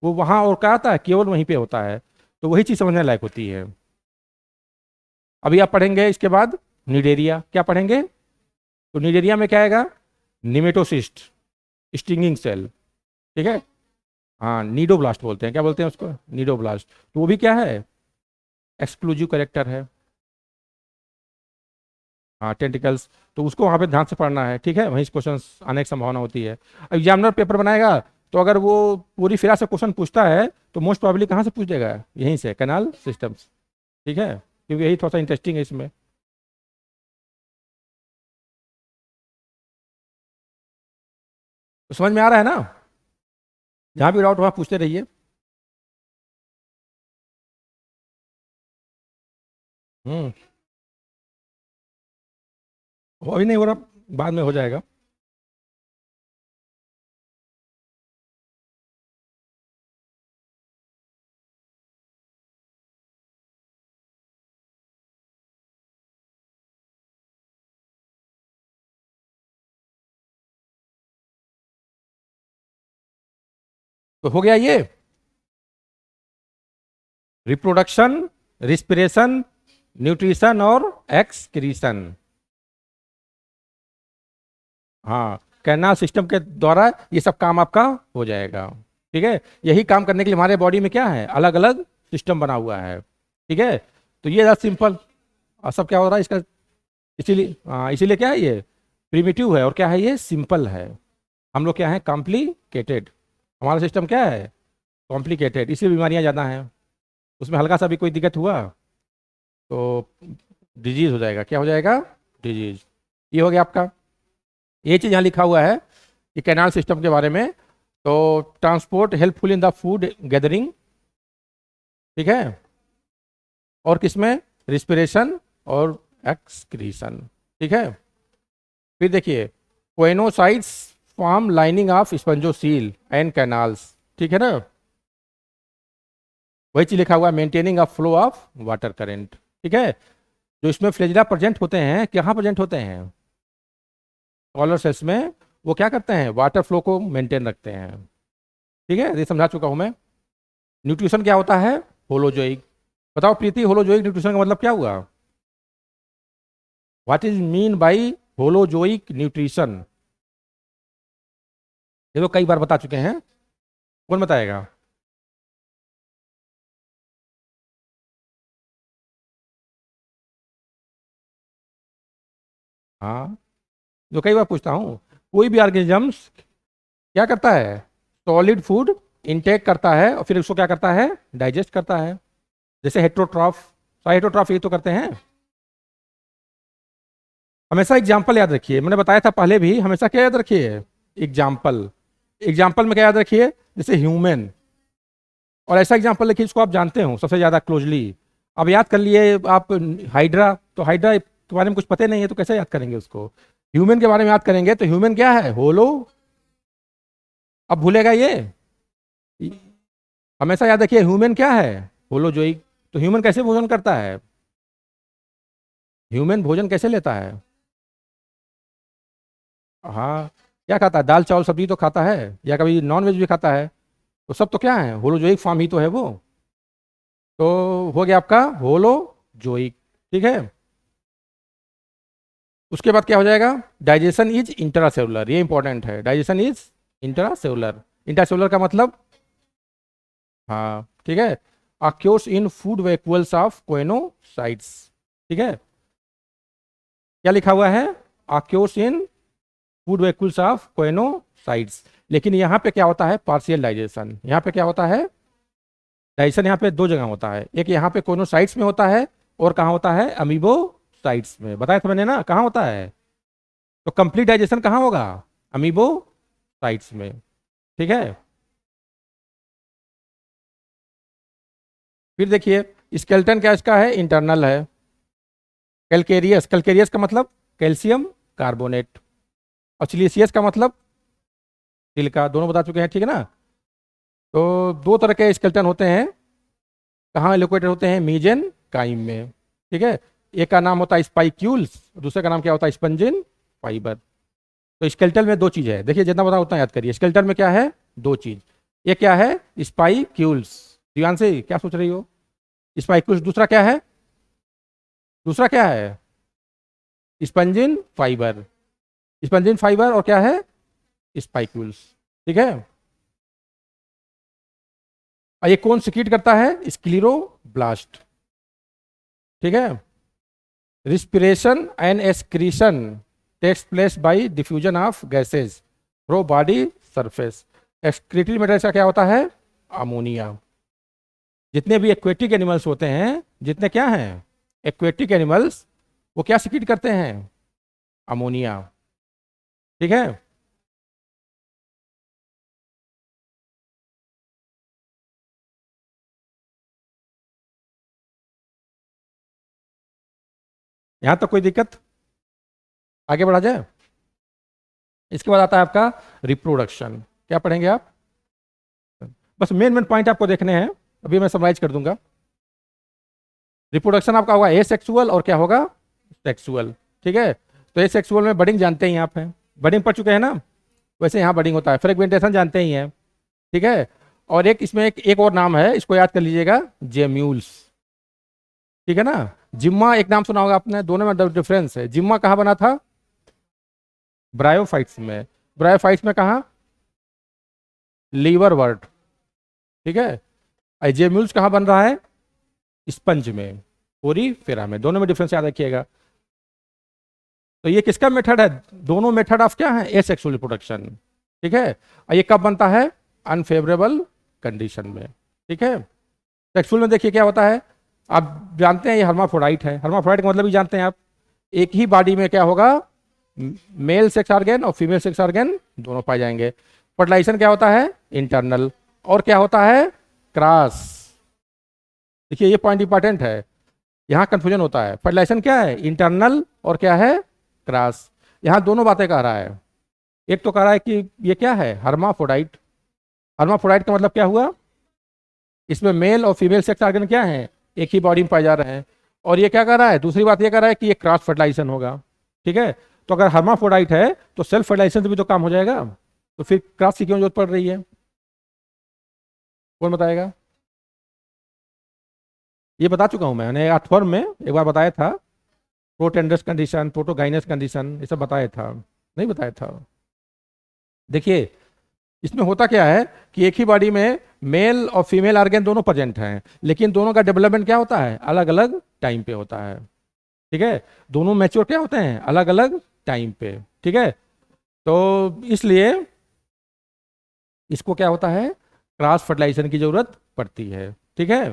वो वहाँ और क्या आता है, केवल वहीं पे होता है, तो वही चीज़ समझने लायक होती है। अभी आप पढ़ेंगे इसके बाद निडेरिया, क्या पढ़ेंगे, तो निडेरिया में क्या आएगा, निमेटोसिस्ट, स्टिंगिंग सेल, ठीक है, हाँ नीडोब्लास्ट बोलते हैं, क्या बोलते हैं उसको, नीडोब्लास्ट, तो वो भी क्या है, एक्सक्लूसिव करेक्टर है, हाँ टेंटिकल्स, तो उसको वहाँ पे ध्यान से पढ़ना है, ठीक है, वहीं से क्वेश्चन आने की संभावना होती है। एग्जामिनर पेपर बनाएगा तो अगर वो पूरी फिरा से क्वेश्चन पूछता है तो मोस्ट प्रॉब्ली कहाँ से पूछ देगा, यहीं से, कैनाल सिस्टम्स, ठीक है, क्योंकि यही थोड़ा सा इंटरेस्टिंग है इसमें। तो समझ में आ रहा है ना, जहाँ भी डाउट वहाँ पूछते रहिए। हम्म, वो अभी नहीं हो रहा, बाद में हो जाएगा। तो हो गया ये, रिप्रोडक्शन, रिस्पिरेशन, न्यूट्रिशन और एक्सक्रीशन, हाँ कैनाल सिस्टम के द्वारा ये सब काम आपका हो जाएगा, ठीक है। यही काम करने के लिए हमारे बॉडी में क्या है, अलग अलग सिस्टम बना हुआ है, ठीक है। तो ये सिंपल, और सब क्या हो रहा है इसका, इसीलिए हाँ इसीलिए क्या है ये प्रिमिटिव है, और क्या है ये सिंपल है। हम लोग क्या है कॉम्प्लिकेटेड, हमारा सिस्टम क्या है कॉम्प्लिकेटेड, इसलिए बीमारियां ज़्यादा हैं। उसमें हल्का सा भी कोई दिक्कत हुआ तो डिजीज हो जाएगा, क्या हो जाएगा, डिजीज। ये हो गया आपका, ये चीज़ यहाँ लिखा हुआ है कि कैनाल सिस्टम के बारे में, तो transport helpful in the food gathering, ठीक है, और किसमें, रिस्पिरेशन और एक्सक्रीशन, ठीक है। फिर देखिए coenocytes form lining of spongocoel and canals, ठीक है ना, वही चीज लिखा हुआ है maintaining a flow of water current, ठीक है। जो इसमें फ्लैजिला प्रेजेंट होते हैं, कहाँ प्रेजेंट होते हैं, कॉलर सेल्स में, वो क्या करते हैं वाटर फ्लो को मेंटेन रखते हैं, ठीक है, ये समझा चुका हूं मैं। न्यूट्रिशन क्या होता है, होलोजोइक, बताओ प्रीति, होलोजोइक न्यूट्रिशन का मतलब क्या हुआ, what is mean by holozoic nutrition, ये तो कई बार बता चुके हैं, कौन बताएगा, हाँ जो कई बार पूछता हूँ, कोई भी ऑर्गेनिजम्स क्या करता है, सॉलिड फूड इनटेक करता है और फिर उसको क्या करता है, डाइजेस्ट करता है, जैसे हेट्रोट्रॉफ, सारे हेट्रोट्रॉफ ये तो करते हैं। हमेशा एग्जाम्पल याद रखिए, मैंने बताया था पहले भी, हमेशा क्या याद रखिए, एग्जाम्पल, एग्जाम्पल में क्या याद रखिए, जैसे ह्यूमन, और ऐसा एग्जाम्पल लिखिए जिसको आप जानते हो सबसे ज्यादा क्लोजली। अब याद कर लिए आप हाइड्रा, तो हाइड्रा के बारे में कुछ पता नहीं है तो कैसे याद करेंगे उसको, ह्यूमन के बारे में याद करेंगे तो ह्यूमन क्या है, होलो, अब भूलेगा ये, हमेशा याद रखिए ह्यूमन क्या है, होलोजोइक। तो ह्यूमन कैसे भोजन करता है, ह्यूमन भोजन कैसे लेता है, हाँ क्या खाता है, दाल चावल सब्जी तो खाता है, या कभी नॉन वेज भी खाता है, तो सब तो क्या है होलोजोइक फॉर्म ही तो है वो। तो हो गया आपका होलोजोइक, ठीक है। उसके बाद क्या हो जाएगा, डाइजेशन इज इंट्रासेलुलर, ये इंपॉर्टेंट है, डाइजेशन इज इंट्रासेलुलर, इंट्रासेलुलर का मतलब, हाँ ठीक है, occurs in food vacuoles of choanocytes, ठीक है, क्या लिखा हुआ है, occurs in food vacuoles of choanocytes, लेकिन यहाँ पे क्या होता है पार्शियल डाइजेशन, यहाँ पे क्या होता है, डाइजेशन यहाँ पे दो जगह होता है, एक यहाँ पे कोइनोसाइट्स में होता है, और कहाँ होता है अमीबोसाइट्स में, बताया था मैंने ना कहाँ होता है, तो कंप्लीट डाइजेशन कहाँ होगा, अमीबोसाइट्स में, ठीक है। फिर देखिए स्केलेटन क्या इसका है, इंटरनल है, कैलकेरियस, कैलकेरियस का मतलब कैल्शियम कार्बोनेट, और सिलिशियस का मतलब सिलिका, दोनों बता चुके हैं, ठीक है ना। तो दो तरह के स्केलेटन होते हैं, कहाँ लोकेटेड होते हैं, मीजेन काइम में, ठीक है, एक का नाम होता है स्पाइक्यूल्स, दूसरे का नाम क्या होता है स्पंजिन फाइबर, तो स्केलेटल में दो चीज़ है, देखिए जितना बताओ उतना याद करिए। स्केलेटल में क्या है, दो चीज, ये क्या है, स्पाइक्यूल्स। ध्यान से क्या सोच रही हो, स्पाइक्यूल्स। दूसरा क्या है, दूसरा क्या है, स्पंजिन फाइबर। स्पंजिन फाइबर और क्या है, स्पाइक्यूल्स। ठीक है। और ये कौन सिक्रीट करता है, स्क्लीरोब्लास्ट। ठीक है। Respiration and excretion takes place by diffusion of gases through body surface. Excretory material का क्या होता है, अमोनिया। जितने भी एक्वेटिक एनिमल्स होते हैं, जितने क्या हैं एक्वेटिक एनिमल्स, वो क्या सिक्रीट करते हैं, अमोनिया। ठीक है। यहां तक कोई दिक्कत, आगे बढ़ा जाए। इसके बाद आता है आपका रिप्रोडक्शन। क्या पढ़ेंगे आप, बस मेन मेन पॉइंट आपको देखने हैं, अभी मैं समराइज कर दूंगा। रिप्रोडक्शन आपका होगा एसेक्सुअल और क्या होगा, सेक्सुअल। ठीक है। तो एसेक्सुअल में बडिंग जानते ही आप हैं, बडिंग पढ़ चुके हैं ना, वैसे यहाँ बडिंग होता है। फ्रेगमेंटेशन जानते ही हैं। ठीक है। और एक इसमें एक और नाम है, इसको याद कर लीजिएगा, जेम्यूल्स। ठीक है ना। जिम्मा एक नाम सुना होगा आपने, दोनों में डिफरेंस है। जिम्मा कहाँ बना था, ब्रायोफाइट्स में। ब्रायोफाइट्स में कहाँ, लीवर वर्ट। ठीक है। जेम्यूल्स कहाँ बन रहा है, स्पंज में, पूरी फेरा में। दोनों में डिफरेंस याद रखिएगा। तो ये किसका मेथड है, दोनों मेथड ऑफ क्या है, एसेक्सुअल रिप्रोडक्शन। ठीक है। और ये कब बनता है, अनफेवरेबल कंडीशन में। ठीक है। सेक्सुअल में देखिए क्या होता है, आप जानते हैं ये हर्माफ्रोडाइट है। हर्माफ्रोडाइट का मतलब भी जानते हैं आप, एक ही बॉडी में क्या होगा, मेल सेक्स ऑर्गन और फीमेल सेक्स ऑर्गन दोनों पाए जाएंगे। फर्टिलाइजेशन क्या होता है, इंटरनल। और क्या होता है, क्रॉस। देखिए ये पॉइंट इंपॉर्टेंट है, यहां कंफ्यूजन होता है। फर्टिलाइजेशन क्या है, इंटरनल, और क्या है, क्रॉस। यहां दोनों बातें कह रहा है। एक तो कह रहा है कि ये क्या है, हर्माफ्रोडाइट। हर्माफ्रोडाइट का मतलब क्या हुआ, इसमें मेल और फीमेल सेक्स ऑर्गन क्या है, एक ही बॉडी में पाए जा रहे हैं। और ये क्या कर रहा है, दूसरी बात ये कर रहा है कि ये क्रॉस फर्टिलाइजेशन होगा। ठीक है। तो अगर हर्माफ्रोडाइट है तो सेल्फ फर्टिलाइजेशन से भी तो काम हो जाएगा, तो फिर क्रॉस की क्यों जरूरत पड़ रही है, कौन बताएगा। ये बता चुका हूं मैंने आर्ट फॉर्म में, एक बार बताया था। प्रोटेंडस कंडीशन, प्रोटोगाइनस कंडीशन, ये सब बताया था, नहीं बताया था। देखिए इसमें होता क्या है कि एक ही बॉडी में मेल और फीमेल ऑर्गन दोनों प्रेजेंट हैं, लेकिन दोनों का डेवलपमेंट क्या होता है, अलग अलग टाइम पे होता है। ठीक है। दोनों मैच्योर क्या होते हैं, अलग अलग टाइम पे। ठीक है। तो इसलिए इसको क्या होता है, क्रॉस फर्टिलाइजेशन की जरूरत पड़ती है। ठीक है।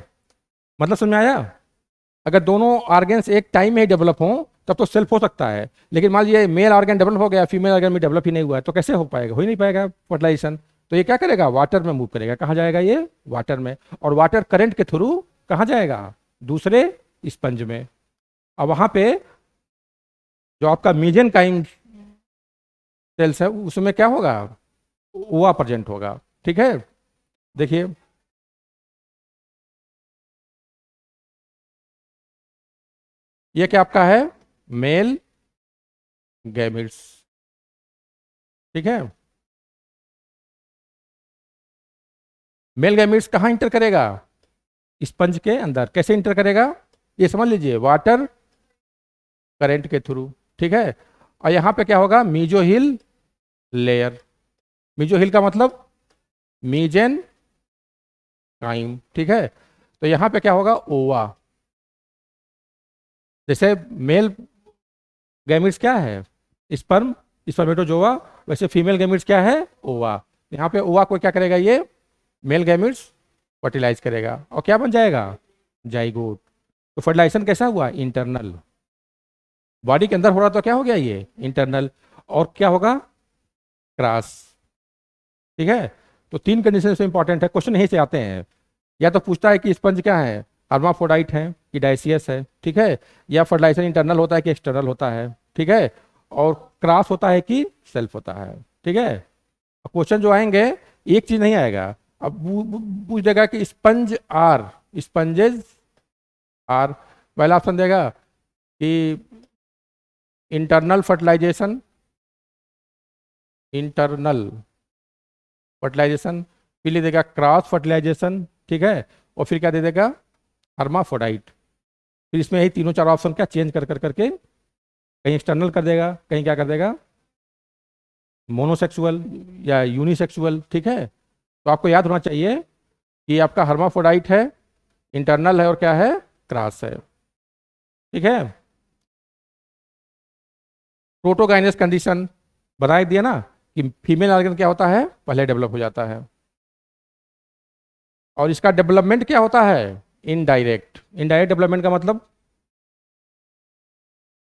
मतलब समझ में आया। अगर दोनों ऑर्गन्स एक टाइम में ही डेवलप हों तब तो सेल्फ हो सकता है, लेकिन मान लीजिए मेल ऑर्गन डेवलप हो गया, फीमेल ऑर्गन में डेवलप ही नहीं हुआ है, तो कैसे हो पाएगा, हो ही नहीं पाएगा फर्टिलाइजेशन। तो ये क्या करेगा, वाटर में मूव करेगा। कहाँ जाएगा ये, वाटर में। और वाटर करंट के थ्रू कहाँ जाएगा, दूसरे स्पंज में। अब वहां पे जो आपका मीजन काइम सेल्स है उसमें क्या होगा, ओवा प्रेजेंट होगा। ठीक है। देखिए ये क्या आपका है, मेल गैमिट्स। ठीक है। मेल गैमिट्स कहाँ इंटर करेगा, स्पंज के अंदर। कैसे इंटर करेगा, ये समझ लीजिए, वाटर करंट के थ्रू। ठीक है। और यहां पे क्या होगा, मीजोहिल लेयर। मीजोहिल का मतलब मीजेन काइम। ठीक है। तो यहां पे क्या होगा, ओवा। जैसे मेल गैमिट्स क्या है, स्पर्म, स्पर्मेटोजोआ, वैसे फीमेल गैमिट्स क्या है, ओवा। यहाँ पे ओवा को क्या करेगा, ये मेल गैमिट्स फर्टिलाइज करेगा और क्या बन जाएगा, जाइगोट। तो फर्टिलाइजेशन कैसा हुआ, इंटरनल। बॉडी के अंदर हो रहा तो क्या हो गया, ये इंटरनल। और क्या होगा, क्रॉस। ठीक है। तो तीन कंडीशन से इंपॉर्टेंट है, क्वेश्चन यहीं से आते हैं। या तो पूछता है कि स्पंज क्या है, हर्माफ्रोडाइट है कि डायसियस है। ठीक है। या फर्टिलाइजेशन इंटरनल होता है कि एक्सटर्नल होता है। ठीक है। और क्रॉस होता है कि सेल्फ होता है। ठीक है। क्वेश्चन जो आएंगे एक चीज नहीं आएगा, अब पूछ देगा कि स्पंज आर, स्पंजेस आर। पहला ऑप्शन देगा कि इंटरनल फर्टिलाइजेशन, इंटरनल फर्टिलाइजेशन, फिर ले देगा क्रॉस फर्टिलाइजेशन, ठीक है, और फिर क्या दे देगा, हर्माफोडाइट। फिर इसमें यही तीनों चार ऑप्शन क्या चेंज कर कर करके कहीं एक्सटर्नल कर देगा, कहीं क्या कर देगा, मोनोसेक्सुअल या यूनिसेक्सुअल, ठीक है। तो आपको याद होना चाहिए कि आपका हर्माफोडाइट है, इंटरनल है और क्या है, क्रॉस है, ठीक है। प्रोटोगाइनस कंडीशन बता दिया ना कि फीमेल ऑर्गन क्या होता है, पहले डेवलप हो जाता है, और इसका डेवलपमेंट क्या होता है, इनडायरेक्ट। इनडायरेक्ट डेवलपमेंट का मतलब,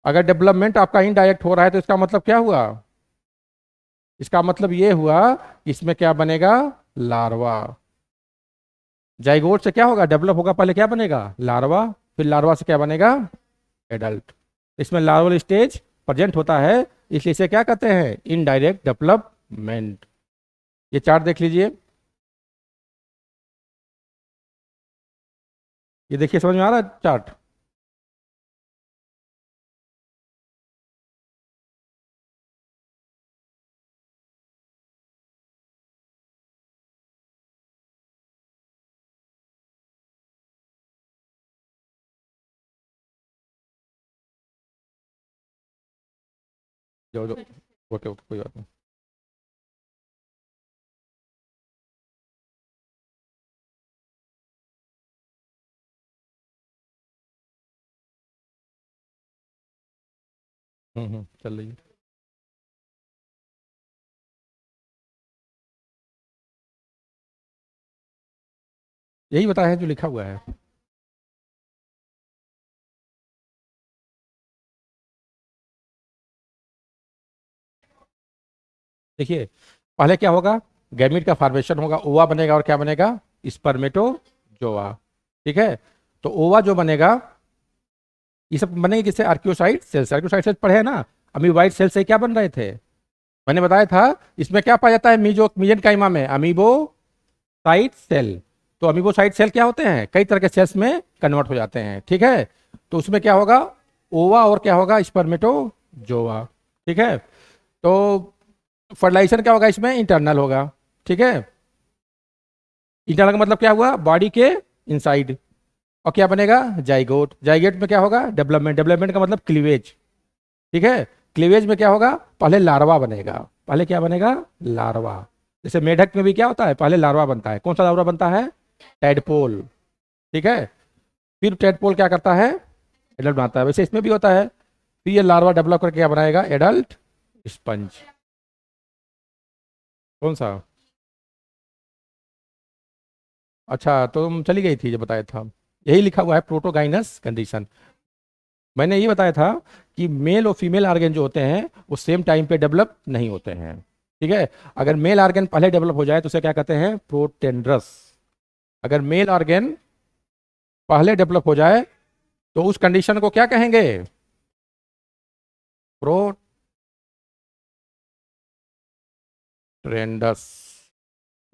अगर डेवलपमेंट आपका इनडायरेक्ट हो रहा है तो इसका मतलब क्या हुआ, इसका मतलब ये हुआ कि इसमें क्या बनेगा, लार्वा। जाइगोट से क्या होगा, डेवलप होगा, पहले क्या बनेगा, लार्वा, फिर लार्वा से क्या बनेगा, एडल्ट। इसमें लार्वल स्टेज प्रेजेंट होता है, इसलिए इसे क्या कहते हैं, इनडायरेक्ट डेवलपमेंट। ये चार्ट देख लीजिए, ये देखिए, समझ में आ रहा है चार्ट। जो जो ओके ओके, कोई बात नहीं। चल रही है। यही बताया है जो लिखा हुआ है। देखिए, पहले क्या होगा, गैमीट का फॉर्मेशन होगा, ओवा बनेगा और क्या बनेगा, स्पर्मेटोजोआ, ठीक है। तो ओवा जो बनेगा, ये सब बनेंगे किससे, आर्क्योसाइट सेल्स। आर्क्योसाइट सेल्स पढ़े हैं ना, अमीबॉइड सेल से क्या बन रहे थे, मैंने बताया था। इसमें क्या पाया जाता है, मीजन काइमा में अमीबोसाइट सेल। तो अमीबोसाइट सेल क्या होते हैं, कई तरह के सेल्स में कन्वर्ट हो जाते हैं, ठीक है। तो उसमें क्या होगा, ओवा और क्या होगा, स्पर्मेटोजोआ, ठीक है। तो फर्टिलाइजेशन क्या होगा इसमें, इंटरनल होगा, ठीक है। इंटरनल का मतलब क्या हुआ, बॉडी के इनसाइड, और क्या बनेगा, जाइगोट। जाइगोट में क्या होगा, डेवलपमेंट। डेवलपमेंट का मतलब क्लीवेज, ठीक है। क्लीवेज में क्या होगा, पहले लार्वा बनेगा। पहले क्या बनेगा, लार्वा। जैसे मेढक में भी क्या होता है, पहले लार्वा बनता है। कौन सा लार्वा बनता है, टैडपोल, ठीक है। फिर टैडपोल क्या करता है, एडल्ट बनाता है। वैसे इसमें भी होता है। फिर ये लार्वा डेवलप करके क्या बनाएगा, एडल्ट स्पंज। कौन सा, अच्छा तो तुम चली गई थी जब बताया था, यही लिखा हुआ है प्रोटोगाइनस कंडीशन। मैंने ये बताया था कि मेल और फीमेल आर्गन जो होते हैं वो सेम टाइम पे डेवलप नहीं होते हैं, ठीक है। अगर मेल आर्गन पहले डेवलप हो जाए तो उसे क्या कहते हैं, प्रोटेंड्रस। अगर मेल आर्गन पहले डेवलप हो जाए तो उस कंडीशन को क्या कहेंगे, प्रोटेंडस।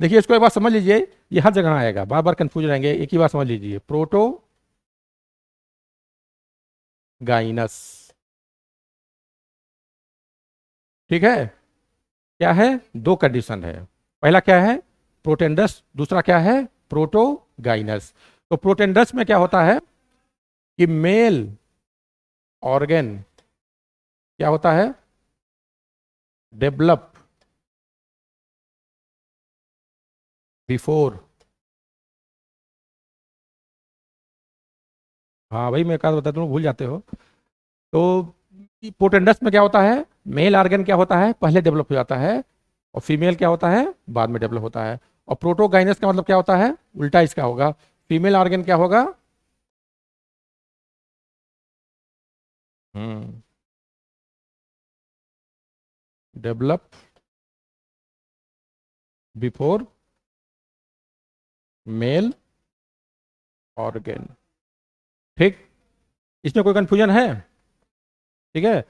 देखिए इसको एक बार समझ लीजिए, ये हर जगह आएगा, बार बार कंफ्यूज रहेंगे, एक ही बार समझ लीजिए, प्रोटोगाइनस, ठीक है। क्या है, दो कंडीशन है, पहला क्या है, प्रोटेंडस, दूसरा क्या है, प्रोटोगाइनस। तो प्रोटेंडस में क्या होता है कि मेल ऑर्गन क्या होता है, डेवलप बिफोर, हाँ भाई मैं कहा बताता हूँ, भूल जाते हो। तो प्रोटेंडस में क्या होता है, मेल ऑर्गन क्या होता है, पहले डेवलप हो जाता है, और फीमेल क्या होता है, बाद में डेवलप होता है। और प्रोटोगाइनस का मतलब क्या होता है, उल्टा इसका होगा, फीमेल ऑर्गन क्या होगा, हम्म, डेवलप बिफोर मेल ऑर्गन, ठीक। इसमें कोई कंफ्यूजन है, ठीक है।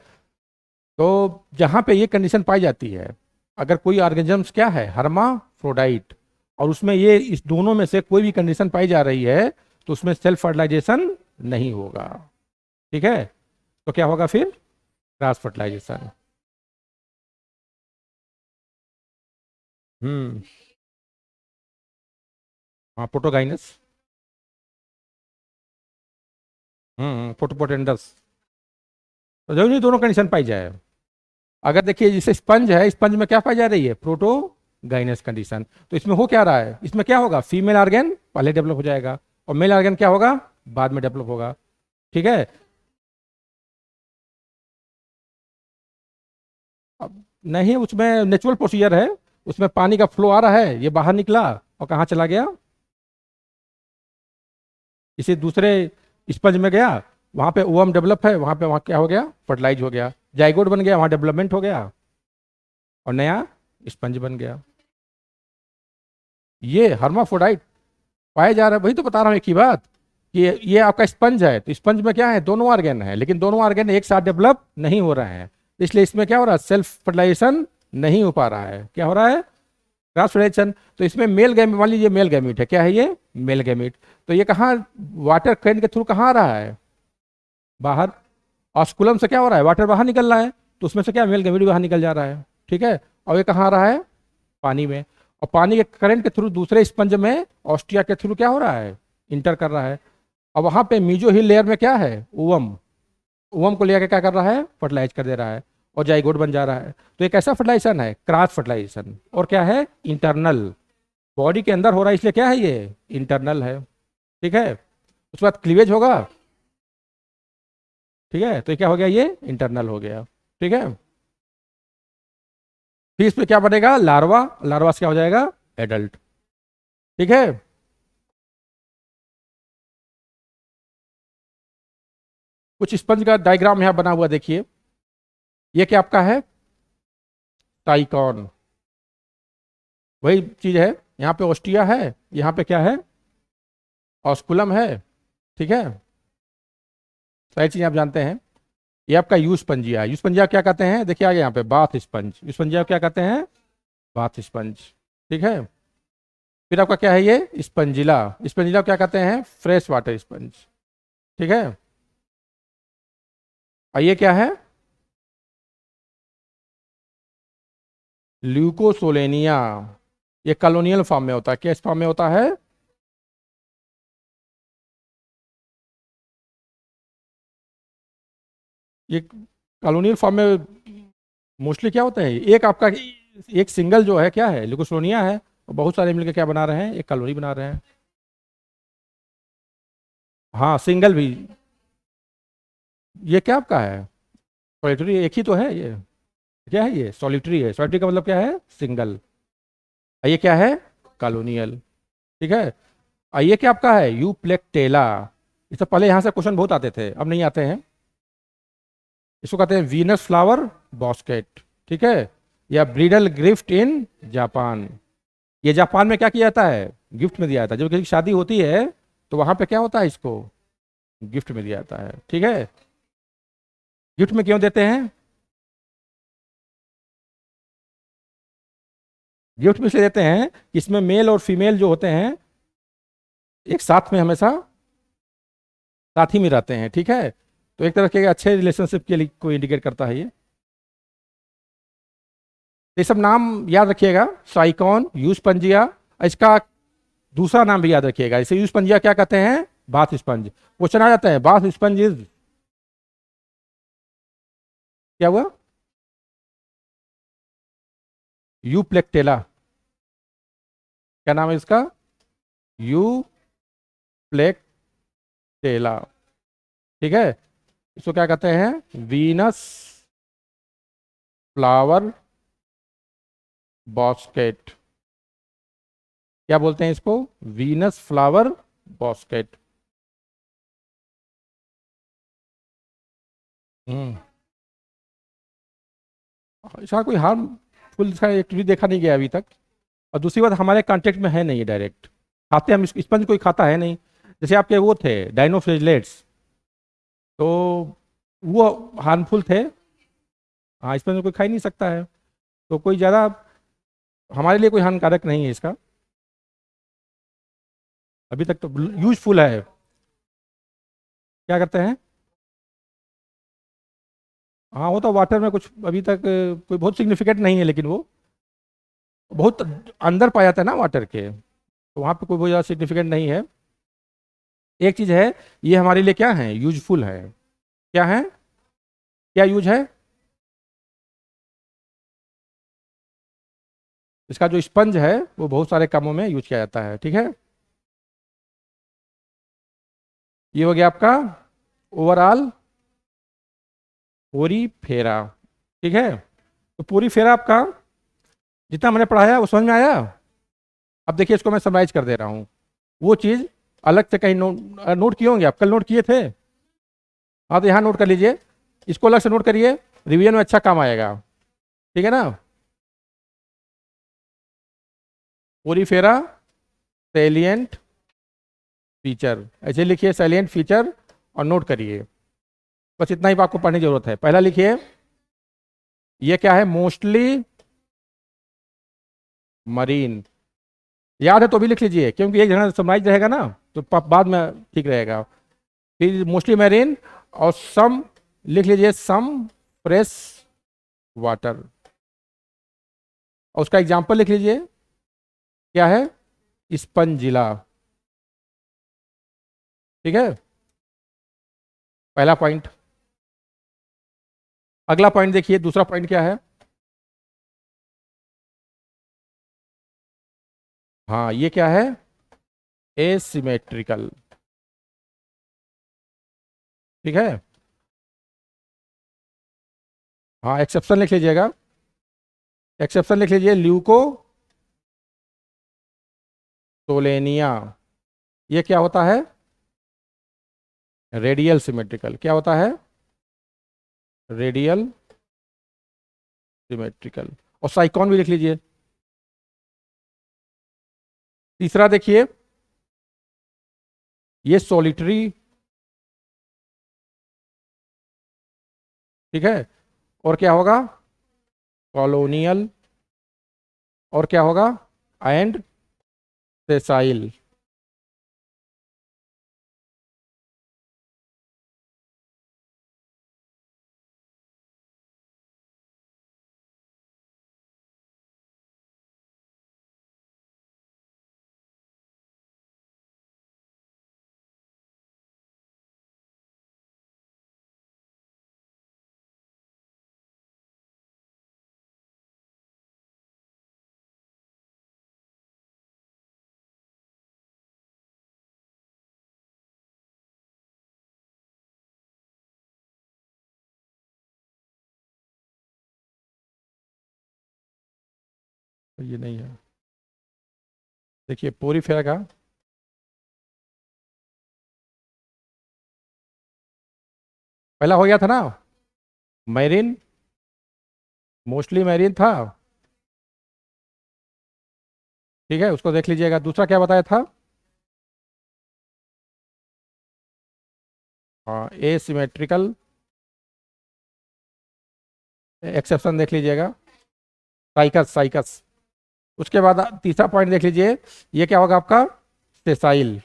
तो जहां पे ये कंडीशन पाई जाती है, अगर कोई ऑर्गेनिजम्स क्या है, हर्माफ्रोडाइट, और उसमें ये इस दोनों में से कोई भी कंडीशन पाई जा रही है, तो उसमें सेल्फ फर्टिलाइजेशन नहीं होगा, ठीक है। तो क्या होगा फिर, क्रॉस फर्टिलाइजेशन। हम्म। हाँ, प्रोटोगाइनस। प्रोटोपोटेंडस। तो जरूरी नहीं दोनों कंडीशन पाई जाए। अगर देखिए जैसे स्पंज है, स्पंज में क्या पाई जा रही है, प्रोटोगाइनस कंडीशन। तो इसमें हो क्या रहा है, इसमें क्या होगा, फीमेल ऑर्गेन पहले डेवलप हो जाएगा और मेल ऑर्गेन क्या होगा, बाद में डेवलप होगा। ठीक है। अब नहीं, उसमें नेचुरल प्रोसीजर है। उसमें पानी का फ्लो आ रहा है, ये बाहर निकला और कहाँ चला गया, इसी दूसरे स्पंज में गया। वहां पे ओवम डेवलप है, वहां पे वहां क्या हो गया, फर्टिलाइज हो गया, जाइगोट बन गया, वहां डेवलपमेंट हो गया और नया स्पंज बन गया। ये हर्माफ्रोडाइट पाया जा रहा है, वही तो बता रहा हूँ एक ही बात कि ये आपका स्पंज है, तो स्पंज में क्या है, दोनों ऑर्गेन है, लेकिन दोनों ऑर्गेन एक साथ डेवलप नहीं हो रहे हैं। इसलिए इसमें क्या हो रहा है, सेल्फ फर्टिलाइजेशन नहीं हो पा रहा है। क्या हो रहा है, क्रॉस फर्टिलाइजेशन। तो इसमें मेल गैमीट, मान लीजिए मेल गैमीट है, क्या है ये, मेल गैमीट। तो ये कहाँ, वाटर करंट के थ्रू कहाँ आ रहा है, बाहर। ऑस्कुलम से क्या हो रहा है, वाटर बाहर निकल रहा है, तो उसमें से क्या, मेल गैमीट बाहर निकल जा रहा है। ठीक है। और ये कहाँ आ रहा है, पानी में। और पानी के करंट के थ्रू दूसरे स्पंज में ऑस्टिया के थ्रू क्या हो रहा है, इंटर कर रहा है। और वहां पे मीजो हिल लेयर में क्या है, ओवम। ओवम को लेकर क्या कर रहा है, फर्टिलाइज कर दे रहा है और जाइगोट बन जा रहा है। तो एक ऐसा फर्टिलाइजेशन है, क्रॉस फर्टिलाइजेशन, और क्या है, इंटरनल, बॉडी के अंदर हो रहा है, इसलिए क्या है ये, इंटरनल है। ठीक है। उसके बाद क्लीवेज होगा। ठीक है, तो ये क्या हो गया, ये इंटरनल हो गया। ठीक है। फिर इसमें क्या बनेगा, लार्वा, लार्वा से क्या हो जाएगा, एडल्ट। ठीक है। कुछ स्पंज का डायग्राम यहाँ बना हुआ देखिए। ये क्या आपका है, टाइकॉन, वही चीज है। यहाँ पे ओस्टिया है, यहाँ पे क्या है, ऑस्कुलम है। ठीक है, सारी चीजें आप जानते हैं। ये आपका यूस्पंजिया, यूस्पंजिया क्या कहते हैं, देखिए आगे यहाँ पे बाथ स्पंज, यूस्पंजिया क्या कहते हैं, बाथ स्पंज। ठीक है। फिर आपका क्या है, ये स्पंजिला, स्पंजिला क्या कहते हैं, फ्रेश वाटर स्पंज। ठीक है। और ये क्या है, ल्यूकोसोलेनिया। ये कॉलोनियल फॉर्म में होता है, किस फॉर्म में होता है, ये कॉलोनियल फॉर्म में मोस्टली क्या होता है, एक आपका एक सिंगल जो है क्या है, ल्यूकोसोनिया है, और बहुत सारे मिलकर क्या बना रहे हैं, एक कॉलोनी बना रहे हैं। हाँ, सिंगल भी। ये क्या आपका है, सॉलिटरी, एक ही तो है ये। क्या है ये, सॉलिटरी है, सॉलिटरी का मतलब क्या है, सिंगल। और ये क्या है, कॉलोनियल। ठीक है। और ये क्या आपका है, यूप्लेक्टेला। इससे पहले यहाँ से क्वेश्चन बहुत आते थे, अब नहीं आते हैं। इसको कहते हैं वीनस फ्लावर बॉस्केट। ठीक है। या ब्रीडल गिफ्ट इन जापान। ये जापान में क्या किया जाता है, गिफ्ट में दिया जाता है, जब किसी की शादी होती है तो वहां पे क्या होता है, इसको गिफ्ट में दिया जाता है। ठीक है। गिफ्ट में क्यों देते हैं, गिफ्ट में इसलिए देते हैं कि इसमें मेल और फीमेल जो होते हैं एक साथ में हमेशा साथ ही में रहते हैं। ठीक है। तो एक तरह के अच्छे रिलेशनशिप के लिए को इंडिकेट करता है ये। ये सब नाम याद रखिएगा, साइकॉन, यूसपंजिया। इसका दूसरा नाम भी याद रखिएगा, इसे यूसपंजिया क्या कहते हैं, बाथ स्पंज। क्वेश्चन आ जाता है, बाथ स्पंज इज, क्या हुआ, यूप्लेक्टेला। क्या नाम है इसका, यूप्लेक्टेला। ठीक है। इसको क्या कहते हैं, वीनस फ्लावर बॉस्केट। क्या बोलते हैं इसको, वीनस फ्लावर बॉस्केट। हम्म। इसका कोई हार्मफुल इसका एक्टिविटी देखा नहीं गया अभी तक। और दूसरी बात, हमारे कांटेक्ट में है नहीं ये डायरेक्ट, खाते हम स्पंज कोई खाता है नहीं। जैसे आपके वो थे डाइनोफ्लेजलेट्स, तो वो हार्मफुल थे। हाँ, स्पंज कोई खा ही नहीं सकता है, तो कोई ज़्यादा हमारे लिए कोई हानिकारक नहीं है इसका, अभी तक तो यूजफुल है। क्या करते हैं, हाँ वो तो वाटर में कुछ अभी तक कोई बहुत सिग्निफिकेंट नहीं है, लेकिन वो बहुत अंदर पाया जाता है ना वाटर के, तो वहाँ पे कोई बहुत ज़्यादा सिग्निफिकेंट नहीं है। एक चीज़ है, ये हमारे लिए क्या है, यूजफुल है। क्या है, क्या यूज है, इसका जो स्पंज है वो बहुत सारे कामों में यूज किया जाता है। ठीक है, ये हो गया आपका ओवरऑल पूरी फेरा। ठीक है, तो पूरी फेरा आपका जितना मैंने पढ़ाया वो समझ में आया। अब देखिए इसको मैं समराइज कर दे रहा हूँ, वो चीज़ अलग से कहीं नोट किए होंगे आप, कल नोट किए थे। हाँ तो यहाँ नोट कर लीजिए, इसको अलग से नोट करिए, रिवीजन में अच्छा काम आएगा। ठीक है ना, पूरी फेरा सैलिएंट फीचर, ऐसे लिखिए सैलिएंट फीचर और नोट करिए। बस इतना ही आपको पढ़ने की जरूरत है। पहला लिखिए, ये क्या है, मोस्टली मरीन। याद है तो भी लिख लीजिए, क्योंकि एक जगह समराइज रहेगा ना तो बाद में ठीक रहेगा। फिर मोस्टली मैरीन, और सम लिख लीजिए, सम फ्रेश वाटर, और उसका एग्जाम्पल लिख लीजिए, क्या है, स्पंजिला। ठीक है, पहला पॉइंट। अगला पॉइंट देखिए, दूसरा पॉइंट क्या है, हाँ ये क्या है, एसिमेट्रिकल। ठीक है, हाँ एक्सेप्शन लिख लीजिएगा, एक्सेप्शन लिख लीजिए, ल्यूको टोलेनिया। ये क्या होता है, रेडियल सिमेट्रिकल। क्या होता है, रेडियल सिमेट्रिकल। और साइकॉन भी लिख लीजिए। तीसरा देखिए, ये सॉलिटरी। ठीक है, और क्या होगा, कॉलोनियल, और क्या होगा, एंड सेसाइल। ये नहीं है, देखिए पूरी फेरा का, पहला हो गया था ना, मैरीन, मोस्टली मैरीन था। ठीक है, उसको देख लीजिएगा। दूसरा क्या बताया था, हाँ एसिमेट्रिकल, एक्सेप्शन देख लीजिएगा, साइकस साइकस। उसके बाद तीसरा पॉइंट देख लीजिए, ये क्या होगा आपका, सेसाइल।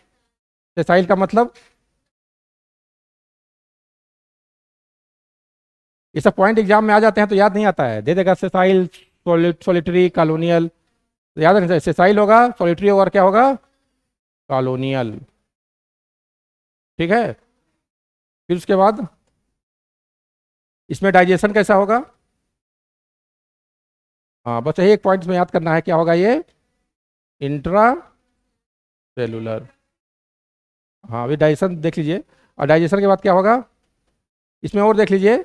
सेसाइल का मतलब, ये सब पॉइंट एग्जाम में आ जाते हैं तो याद नहीं आता है, दे देगा सेसाइल, सोलिटरी, कॉलोनियल, तो याद रखना, सेसाइल होगा, सोलिटरी होगा, और क्या होगा, कॉलोनियल। ठीक है, फिर उसके बाद इसमें डाइजेशन कैसा होगा, हाँ बस यही एक पॉइंट में याद करना है, क्या होगा ये, इंट्रा सेलुलर। हाँ अभी डाइजेशन देख लीजिए, और डाइजेशन के बाद क्या होगा, इसमें और देख लीजिए,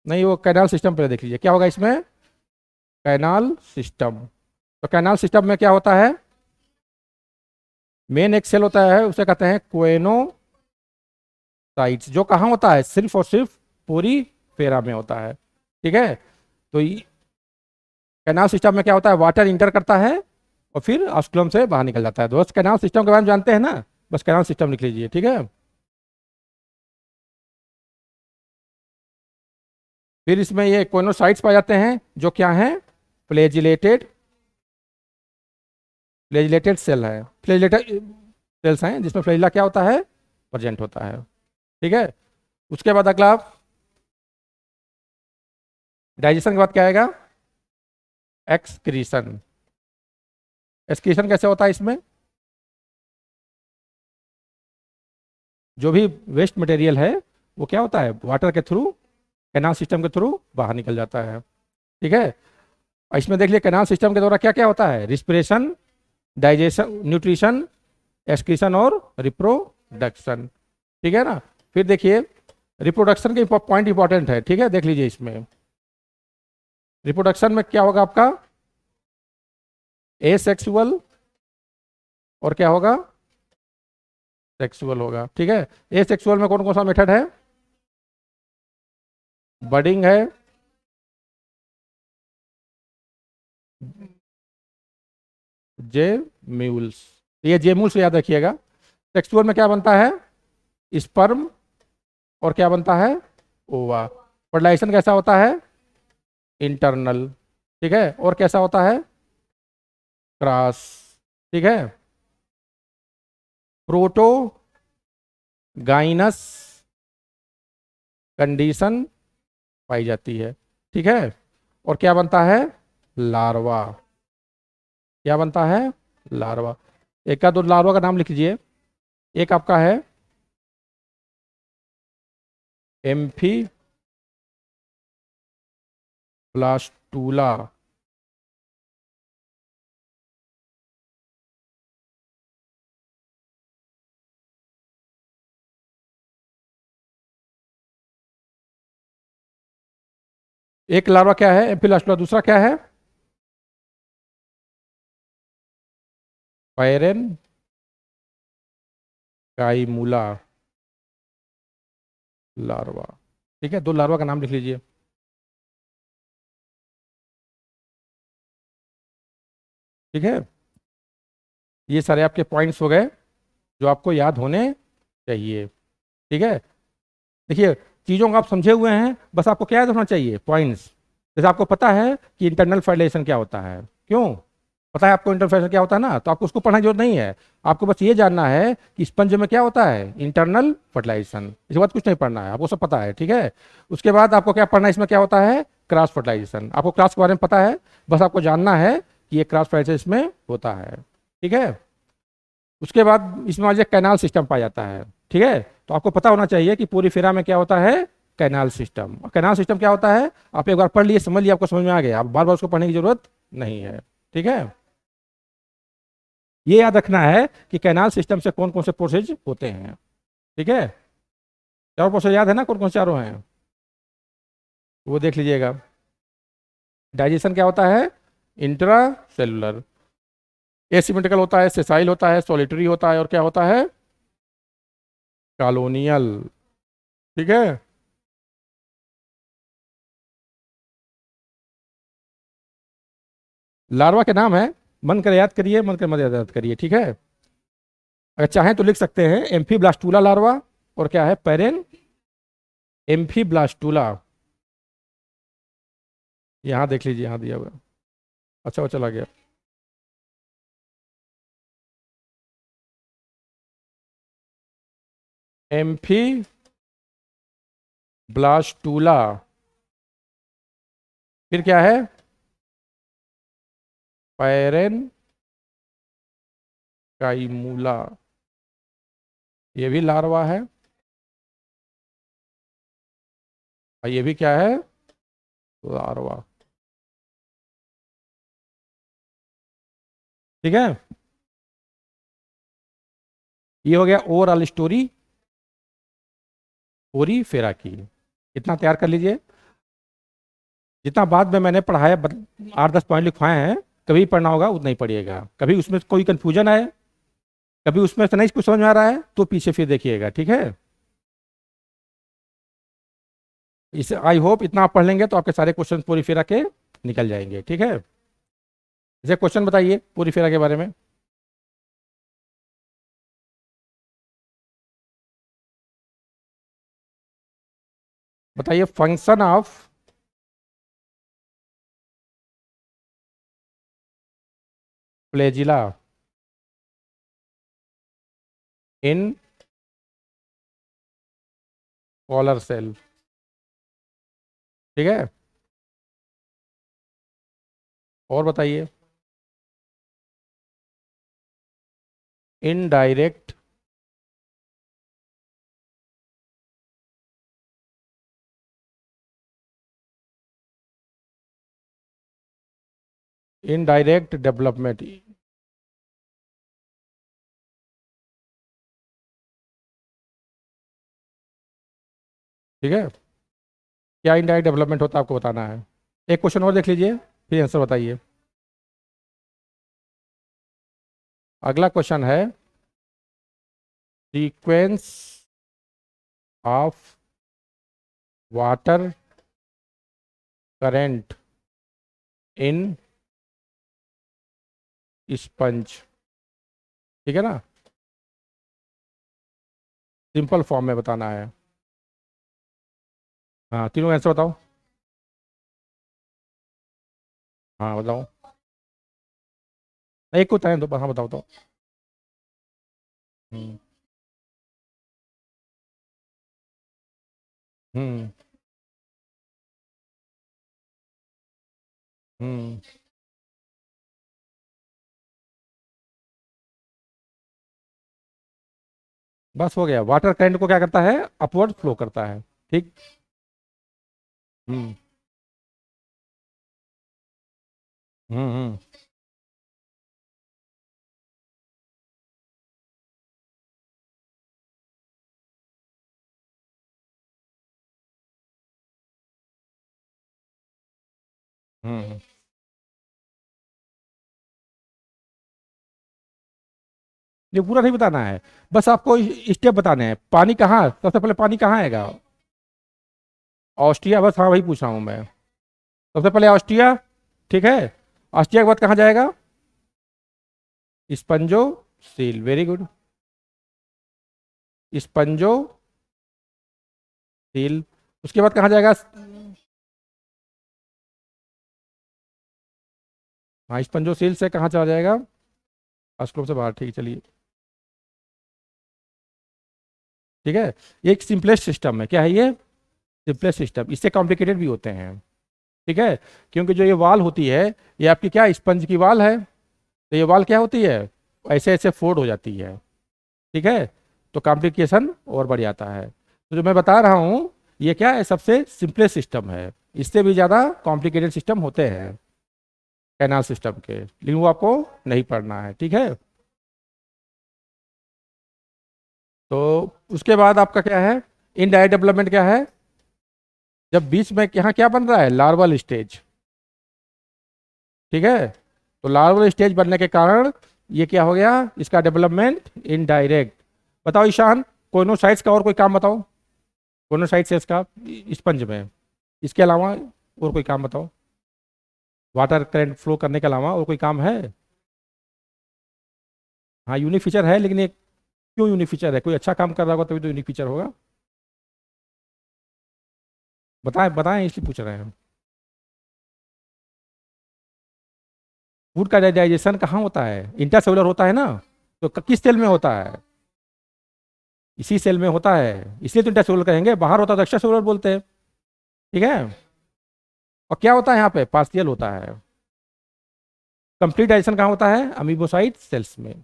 नहीं वो कैनाल सिस्टम पहले देख लीजिए, क्या होगा इसमें, कैनाल सिस्टम। तो कैनाल सिस्टम में क्या होता है, मेन एक सेल होता है, उसे कहते हैं कोएनोसाइट्स, जो कहाँ होता है, सिर्फ और सिर्फ पूरी फेरा में होता है। ठीक है, तो कैनाल सिस्टम में क्या होता है, वाटर इंटर करता है और फिर ऑस्कुलम से बाहर निकल जाता है। दोस्त कैनाल सिस्टम के बारे में जानते हैं ना, बस कैनाल सिस्टम लिख लीजिए। ठीक है, फिर इसमें ये कोइनोसाइट्स पाए जाते हैं, जो क्या हैं, फ्लैजिलेटेड, फ्लैजिलेटेड सेल है, फ्लैजिलेटेड सेल्स हैं जिसमें फ्लैजिला क्या होता है, प्रेजेंट होता है। ठीक है, उसके बाद अगला डाइजेशन के बाद क्या आएगा, एक्सक्रीशन। एक्सक्रीशन कैसे होता है इसमें? जो भी वेस्ट मटेरियल है वो क्या होता है, वाटर के थ्रू, कैनाल सिस्टम के थ्रू बाहर निकल जाता है। ठीक है। और इसमें देख लिया कैनाल सिस्टम के द्वारा क्या क्या होता है, रिस्पिरेशन, डाइजेशन, न्यूट्रिशन, एक्सक्रीशन और रिप्रोडक्शन। ठीक है ना। फिर देखिए रिप्रोडक्शन के पॉइंट इंपॉर्टेंट है। ठीक है, देख लीजिए इसमें रिप्रोडक्शन में क्या होगा आपका, एसेक्सुअल और क्या होगा, सेक्सुअल होगा। ठीक है। एसेक्सुअल में कौन कौन सा मेथड है, बडिंग है, जे म्यूल्स, ये जे म्यूल्स याद रखिएगा। सेक्सुअल में क्या बनता है, स्पर्म और क्या बनता है, ओवा। फर्टिलाइजेशन कैसा होता है, इंटरनल। ठीक है। और कैसा होता है, क्रॉस। ठीक है। प्रोटो गाइनस कंडीशन पाई जाती है। ठीक है। और क्या बनता है, लार्वा। क्या बनता है, लार्वा। एक का दो लार्वा का नाम लिख लीजिए। एक आपका है एम्फी ब्लास्टूला। एक लार्वा क्या है, एम्फी ब्लास्टूला। दूसरा क्या है, पैरेन काइमूला लार्वा। ठीक है, दो लार्वा का नाम लिख लीजिए। ठीक है। ये सारे आपके पॉइंट्स हो गए जो आपको याद होने चाहिए। ठीक है। देखिए चीज़ों को आप समझे हुए हैं, बस आपको क्या याद होना चाहिए, पॉइंट्स। जैसे आपको पता है कि इंटरनल फर्टिलाइजेशन क्या होता है, क्यों पता है आपको इंटरनल फर्टिलाइजेशन क्या होता है ना, तो आपको उसको पढ़ने की जरूरत नहीं है। आपको बस ये जानना है कि स्पंज में क्या होता है, इंटरनल फर्टिलाइजेशन। इसके बाद कुछ नहीं पढ़ना है, आपको सब पता है। ठीक है। उसके बाद आपको क्या पढ़ना है, इसमें क्या होता है, क्रॉस फर्टिलाइजेशन। आपको क्रॉस के बारे में पता है, बस आपको जानना है कि ये क्रॉस फर्टिलाइजेशन इसमें होता है। ठीक है। उसके बाद इसमें आज कैनाल सिस्टम पाया जाता है। ठीक है। तो आपको पता होना चाहिए कि पूरी फिरा में क्या होता है, कैनाल सिस्टम। और कैनाल सिस्टम क्या होता है, आप एक बार पढ़ लिए, समझ लिए, आपको समझ में आ गया, आप बार बार उसको पढ़ने की जरूरत नहीं है। ठीक है। ये याद रखना है कि कैनाल सिस्टम से कौन कौन से प्रोसेस होते हैं। ठीक है। चारों प्रोसेस याद है ना, कौन कौन से चारों हैं, वो देख लीजिएगा। डाइजेशन क्या होता है, इंट्रा सेलुलर। एसिमेट्रिकल होता है, सेसाइल होता है, सॉलिटरी होता है, और क्या होता है, कॉलोनियल। ठीक है। लार्वा के नाम है, मन कर याद करिए, मन कर मत याद करिए। ठीक है। अगर चाहें तो लिख सकते हैं एम्फीब्लास्टूला लार्वा, और क्या है, पेरेन एम्फीब्लास्टूला। यहाँ देख लीजिए, यहाँ दिया हुआ है। अच्छा वो चला गया। एम्फीब्लास्टूला। फिर क्या है, पैरेन काइमूला, ये भी लार्वा है। और ये भी क्या है, लार्वा। ठीक है। ये हो गया ओवरऑल स्टोरी पूरी फेरा की। इतना तैयार कर लीजिए। जितना बाद में मैंने पढ़ाया, 8-10 पॉइंट लिखवाए हैं, कभी पढ़ना होगा उतना ही पढ़िएगा। कभी उसमें कोई कंफ्यूजन है, कभी उसमें से नहीं कुछ समझ में आ रहा है, तो पीछे फिर देखिएगा। ठीक है। इसे आई होप इतना आप पढ़ लेंगे तो आपके सारे क्वेश्चन पूरी फेरा के निकल जाएंगे। ठीक है। जैसे क्वेश्चन बताइए पूरी फेरा के बारे में। बताइए function of flagella in collar cell. ठीक है। और बताइए। Indirect indirect development. ठीक है, क्या इनडायरेक्ट डेवलपमेंट होता है आपको बताना है। एक क्वेश्चन और देख लीजिए, फिर आंसर बताइए। अगला क्वेश्चन है, sequence of water current in sponge. ठीक है ना, सिंपल फॉर्म में बताना है। हाँ, तीनों आंसर बताओ। हाँ बताओ, एक को टाइम दो, हाँ बताओ तो। हम्म। हम्म। हम्म। बस हो गया, वाटर करंट को क्या करता है, अपवर्ड फ्लो करता है। ठीक। हम्म। हम्म। हम्म। ये पूरा नहीं बताना है, बस आपको स्टेप बताने हैं। पानी कहाँ, सबसे पहले पानी कहाँ आएगा, ऑस्ट्रिया, बस हाँ वही पूछ रहा हूँ मैं। सबसे पहले ऑस्ट्रिया। ठीक है, ऑस्ट्रिया के बाद कहाँ जाएगा, स्पंजो सील, वेरी गुड। स्पंजो सील, उसके बाद कहाँ जाएगा। हाँ, स्पंजो सील से कहाँ चला जाएगा, ऑस्ट्रोम से बाहर। ठीक है, चलिए। ठीक है, ये एक सिंपलेस्ट सिस्टम है, क्या है ये, सिंपलेस्ट सिस्टम। इससे कॉम्प्लिकेटेड भी होते हैं। ठीक है, क्योंकि जो ये वाल होती है, ये आपकी क्या स्पंज की वाल है। तो ये वाल क्या होती है, ऐसे ऐसे फोल्ड हो जाती है। ठीक है, तो कॉम्प्लिकेशन और बढ़ जाता है। तो जो मैं बता रहा हूँ, ये क्या है, सबसे सिंपलेस्ट सिस्टम है। इससे भी ज़्यादा कॉम्प्लिकेटेड सिस्टम होते हैं कैनाल सिस्टम के, लेकिन वो आपको नहीं पढ़ना है। ठीक है, तो उसके बाद आपका क्या है, इनडायरेक्ट डेवलपमेंट क्या है, जब बीच में यहाँ क्या बन रहा है, लार्वल स्टेज। ठीक है, तो लार्वल स्टेज बनने के कारण ये क्या हो गया, इसका डेवलपमेंट इनडायरेक्ट। बताओ ईशान, कोइनोसाइट्स का और कोई काम बताओ, कोइनोसाइट्स है इसका स्पंज में, इसके अलावा और कोई काम बताओ, वाटर करंट फ्लो करने के अलावा और कोई काम है। हाँ, यूनिक फीचर है, लेकिन ये क्यों यूनिक फीचर है, कोई अच्छा काम कर रहा होगा तभी तो यूनिक फीचर होगा। बताएं बताएं, इसलिए पूछ रहे हैं। फूड का डाइजेशन कहाँ होता है, इंटरसेलुलर होता है ना, तो किस सेल में होता है, इसी सेल में होता है, इसलिए तो इंटरसेलुलर कहेंगे, बाहर होता तो एक्स्ट्रा सेलुलर बोलते हैं। ठीक है, और क्या होता है यहाँ पे, पार्शियल होता है। कंप्लीट डाइजेशन कहाँ होता है, अमीबोसाइट सेल्स में।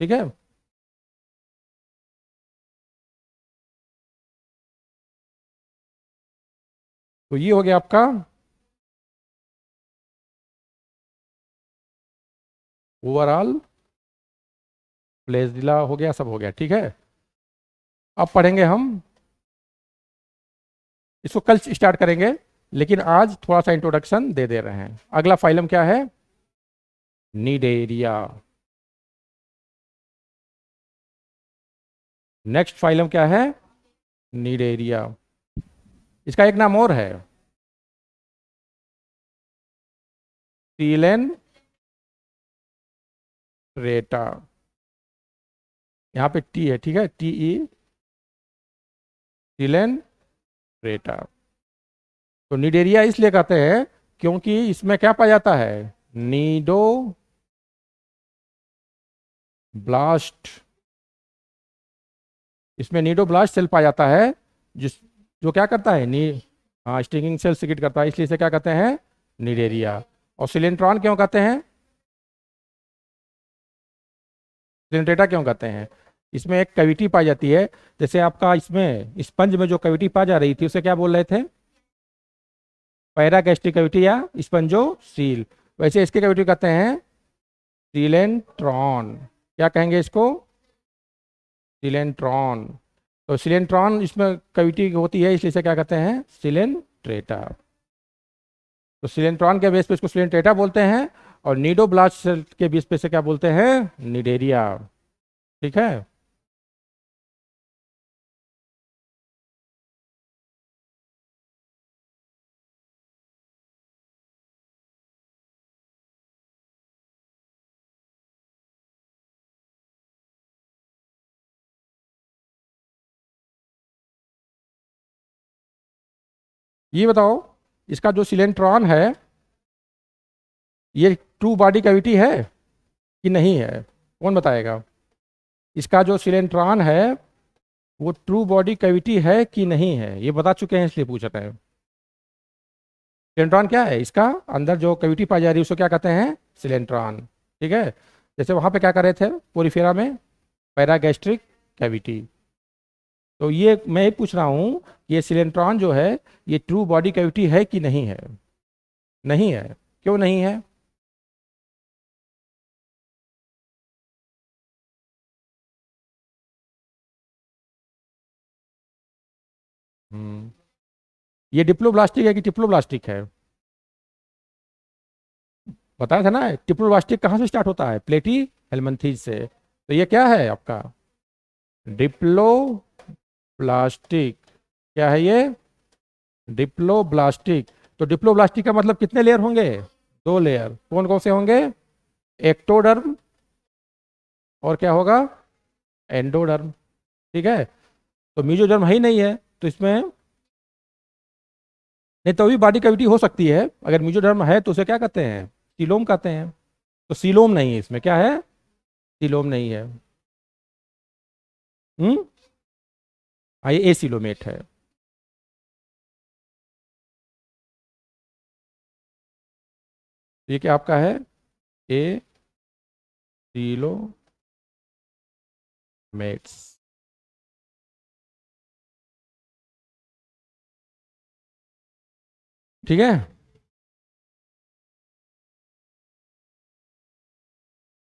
ठीक है, तो ये हो गया आपका ओवरऑल फ्लैजिला, हो गया, सब हो गया। ठीक है, अब पढ़ेंगे हम, इसको कल स्टार्ट करेंगे, लेकिन आज थोड़ा सा इंट्रोडक्शन दे दे रहे हैं। अगला फाइलम क्या है, नीडेरिया। नेक्स्ट फाइलम क्या है, नीडेरिया। इसका एक नाम और है, सीलेन रेटा। यहाँ पे टी है, ठीक है, टी ई, सीलेन रेटा। तो नीडेरिया इसलिए कहते हैं क्योंकि इसमें क्या पाया जाता है, नीडो ब्लास्ट। इसमें नीडो ब्लास्ट सेल पाया जाता है, जिस जो क्या करता है, नी हाँ, स्टिंगिंग सेल सिक्रेट करता है, इसलिए इसे क्या कहते हैं, नीडेरिया। और सिलेंट्रॉन क्यों कहते हैं, सिलेंट्रेटा क्यों कहते हैं? इसमें एक कैविटी पाई जाती है, जैसे आपका इसमें स्पंज में जो कैविटी पाई जा रही थी उसे क्या बोल रहे थे, पैरागैस्ट्रिक कैविटी या स्पंजोसील। वैसे इसके कैविटी कहते हैं सिलेंट्रॉन। क्या कहेंगे इसको, सिलेंट्रॉन। तो सिलेंट्रॉन इसमें कैविटी होती है, इसलिए इसे क्या कहते हैं, सिलेंट्रेटा। तो सिलेंट्रॉन के बेस पे इसको सिलेंट्रेटा बोलते हैं, और नीडोब्लास्ट सेल के बेस पे से क्या बोलते हैं, निडेरिया। ठीक है। ये बताओ, इसका जो सिलेंट्रॉन है ये ट्रू बॉडी कैविटी है कि नहीं है, कौन बताएगा? इसका जो सिलेंट्रॉन है वो ट्रू बॉडी कैविटी है कि नहीं है, ये बता चुके हैं इसलिए पूछ रहे हैं। सिलेंट्रॉन क्या है, इसका अंदर जो कैविटी पाई जा रही है उसको क्या कहते हैं, सिलेंट्रॉन। ठीक है। जैसे वहां पे क्या कर रहे थे पोरिफेरा में, पैरागैस्ट्रिक कैविटी। तो ये मैं ये पूछ रहा हूँ, ये सिलेंट्रॉन जो है ये ट्रू बॉडी कैविटी है कि नहीं है? नहीं है। क्यों नहीं है? हम्म, ये डिप्लोब्लास्टिक है कि टिप्लोब्लास्टिक है? बताया था ना, टिप्लोब्लास्टिक कहाँ से स्टार्ट होता है, प्लेटी हेलमिंथेस से। तो ये क्या है आपका, डिप्लोब्लास्टिक। क्या है ये, डिप्लोब्लास्टिक। तो डिप्लोब्लास्टिक का मतलब कितने लेयर होंगे, दो लेयर। कौन कौन से होंगे, एक्टोडर्म और क्या होगा, एंडोडर्म। ठीक है। तो मीजोडर्म है ही नहीं है, तो इसमें नहीं, तो भी बॉडी कैविटी हो सकती है। अगर मीजोडर्म है तो उसे क्या कहते हैं, सीलोम कहते हैं। तो सीलोम नहीं है इसमें, क्या है, सीलोम नहीं है। हम्म, हाँ ये एसिलोमेट है। ये क्या आपका है, ए सीलोमेट्स। ठीक है।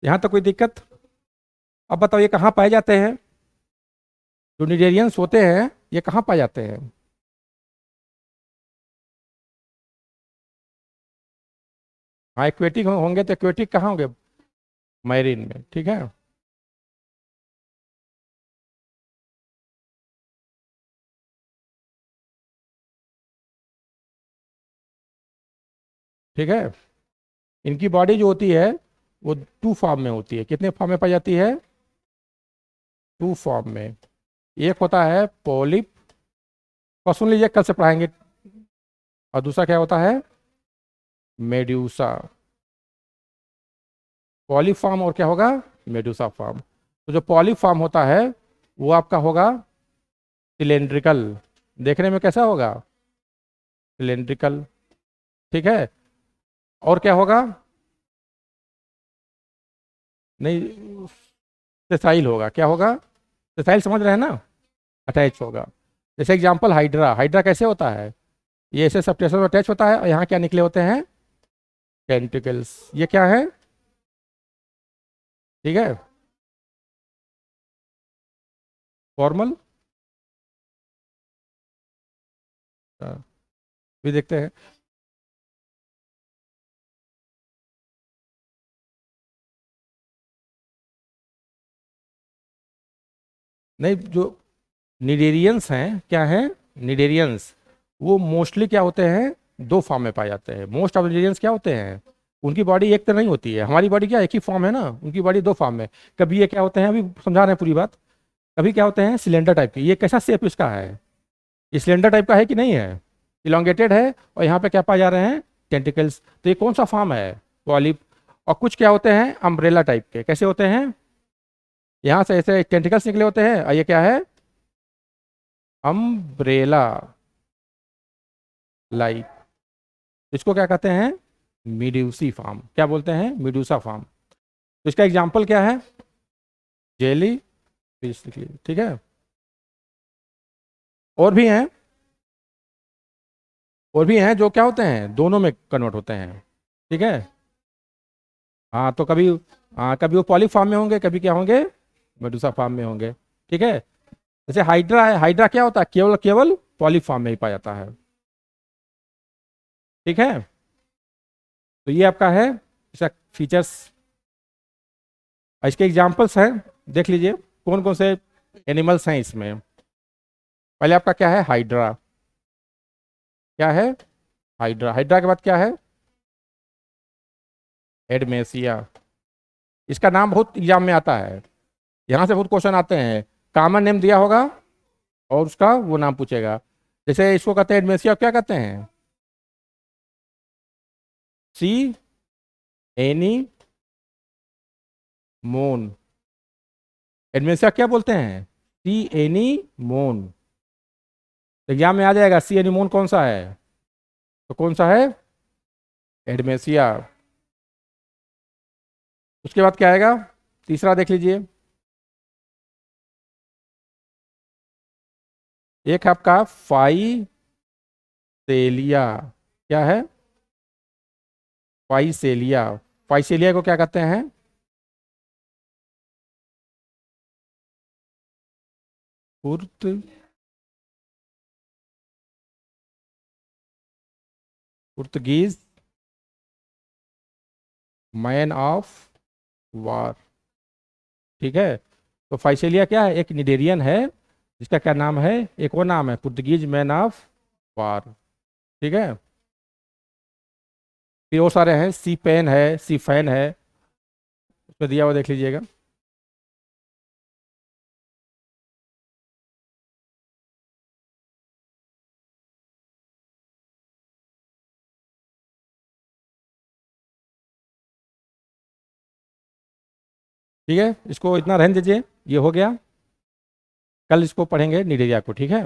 यहाँ तक कोई दिक्कत? अब बताओ ये कहाँ पाए जाते हैं, जो निडेरियंस होते हैं ये कहाँ पाए जाते हैं? हाँ एक्वेटिक होंगे, तो एक्वेटिक कहाँ होंगे, मैरीन में। ठीक है। ठीक है। इनकी बॉडी जो होती है वो टू फॉर्म में होती है। कितने फॉर्म में पाई जाती है, टू फॉर्म में। एक होता है पॉलिप, और सुन लीजिए कल से पढ़ाएंगे। और दूसरा क्या होता है, मेड्यूसा। पॉलीफॉर्म और क्या होगा, मेडुसा फॉर्म। तो जो पॉलीफॉर्म होता है वो आपका होगा सिलेंड्रिकल। देखने में कैसा होगा, सिलेंड्रिकल। ठीक है। और क्या होगा, नहीं, सेसाइल होगा। क्या होगा, सेसाइल समझ रहे हैं ना, अटैच होगा। जैसे एग्जांपल हाइड्रा, हाइड्रा कैसे होता है, ये ऐसे सबटेशन में अटैच होता है, और यहाँ क्या निकले होते हैं, टेंटिकल्स। ये क्या है, ठीक है, फॉर्मल। भी देखते हैं। नहीं, जो निडेरियंस हैं, क्या हैं, निडेरियंस, वो मोस्टली क्या होते हैं, दो फॉर्म में पाए जाते हैं। मोस्ट ऑफ निडेरियंस क्या होते हैं, उनकी बॉडी एक तो नहीं होती है, हमारी बॉडी क्या एक ही फॉर्म है ना, उनकी बॉडी दो फॉर्म में। कभी ये क्या होते हैं, अभी समझा रहे हैं पूरी बात, कभी क्या होते हैं सिलेंडर टाइप के। ये कैसा शेप इसका है, ये सिलेंडर टाइप का है कि नहीं है, इलोंगेटेड है, और यहाँ पे क्या पाए जा रहे हैं, टेंटिकल्स। तो ये कौन सा फॉर्म है, पॉलिप। और कुछ क्या होते हैं अम्ब्रेला टाइप के, कैसे होते हैं, यहाँ से ऐसे टेंटिकल्स निकले होते हैं, और ये क्या है, अम्ब्रेला लाइक। इसको क्या कहते हैं, मीड्यूसी फार्म, क्या बोलते हैं, मीडूसा फार्म। तो इसका एग्जाम्पल क्या है, जेली फिश, ठीक है। और भी हैं, और भी हैं जो क्या होते हैं, दोनों में कन्वर्ट होते हैं, ठीक है। हाँ तो कभी, हाँ कभी वो पॉली फार्म में होंगे, कभी क्या होंगे, मेडूसा फार्म में होंगे, ठीक है। जैसे हाइड्रा है, हाइड्रा क्या होता है, केवल केवल पॉली फार्म में ही पाया जाता है, ठीक है। तो ये आपका है इसका फीचर्स, इसके एग्जाम्पल्स हैं, देख लीजिए कौन कौन से एनिमल्स हैं इसमें। पहले आपका क्या है, हाइड्रा, क्या है, हाइड्रा। हाइड्रा के बाद क्या है, एडमेसिया। इसका नाम बहुत एग्जाम में आता है, यहाँ से बहुत क्वेश्चन आते हैं, कॉमन नेम दिया होगा और उसका वो नाम पूछेगा। जैसे इसको कहते हैं एडमेसिया, क्या कहते हैं, सी एनी मोन। एडमेसिया क्या बोलते हैं, सी एनी मोन। एग्जाम में आ जाएगा सी एनी मोन कौन सा है, तो कौन सा है, एडमेसिया। उसके बाद क्या आएगा, तीसरा देख लीजिए, एक है आपका फाइसेलिया, क्या है, फाइसेलिया। फाइसेलिया को क्या कहते हैं, पुर्त पुर्तगीज मैन ऑफ वार, ठीक है। तो फाइसेलिया क्या है, एक निडेरियन है, जिसका क्या नाम है, एक वो नाम है पुर्तगीज मैन ऑफ वार, ठीक है। फिर वो सारे हैं, सी पेन है, सी फैन है, उसमें दिया हुआ देख लीजिएगा। ठीक है, इसको इतना रहने दीजिए, ये हो गया, कल इसको पढ़ेंगे निडेरिया को, ठीक है।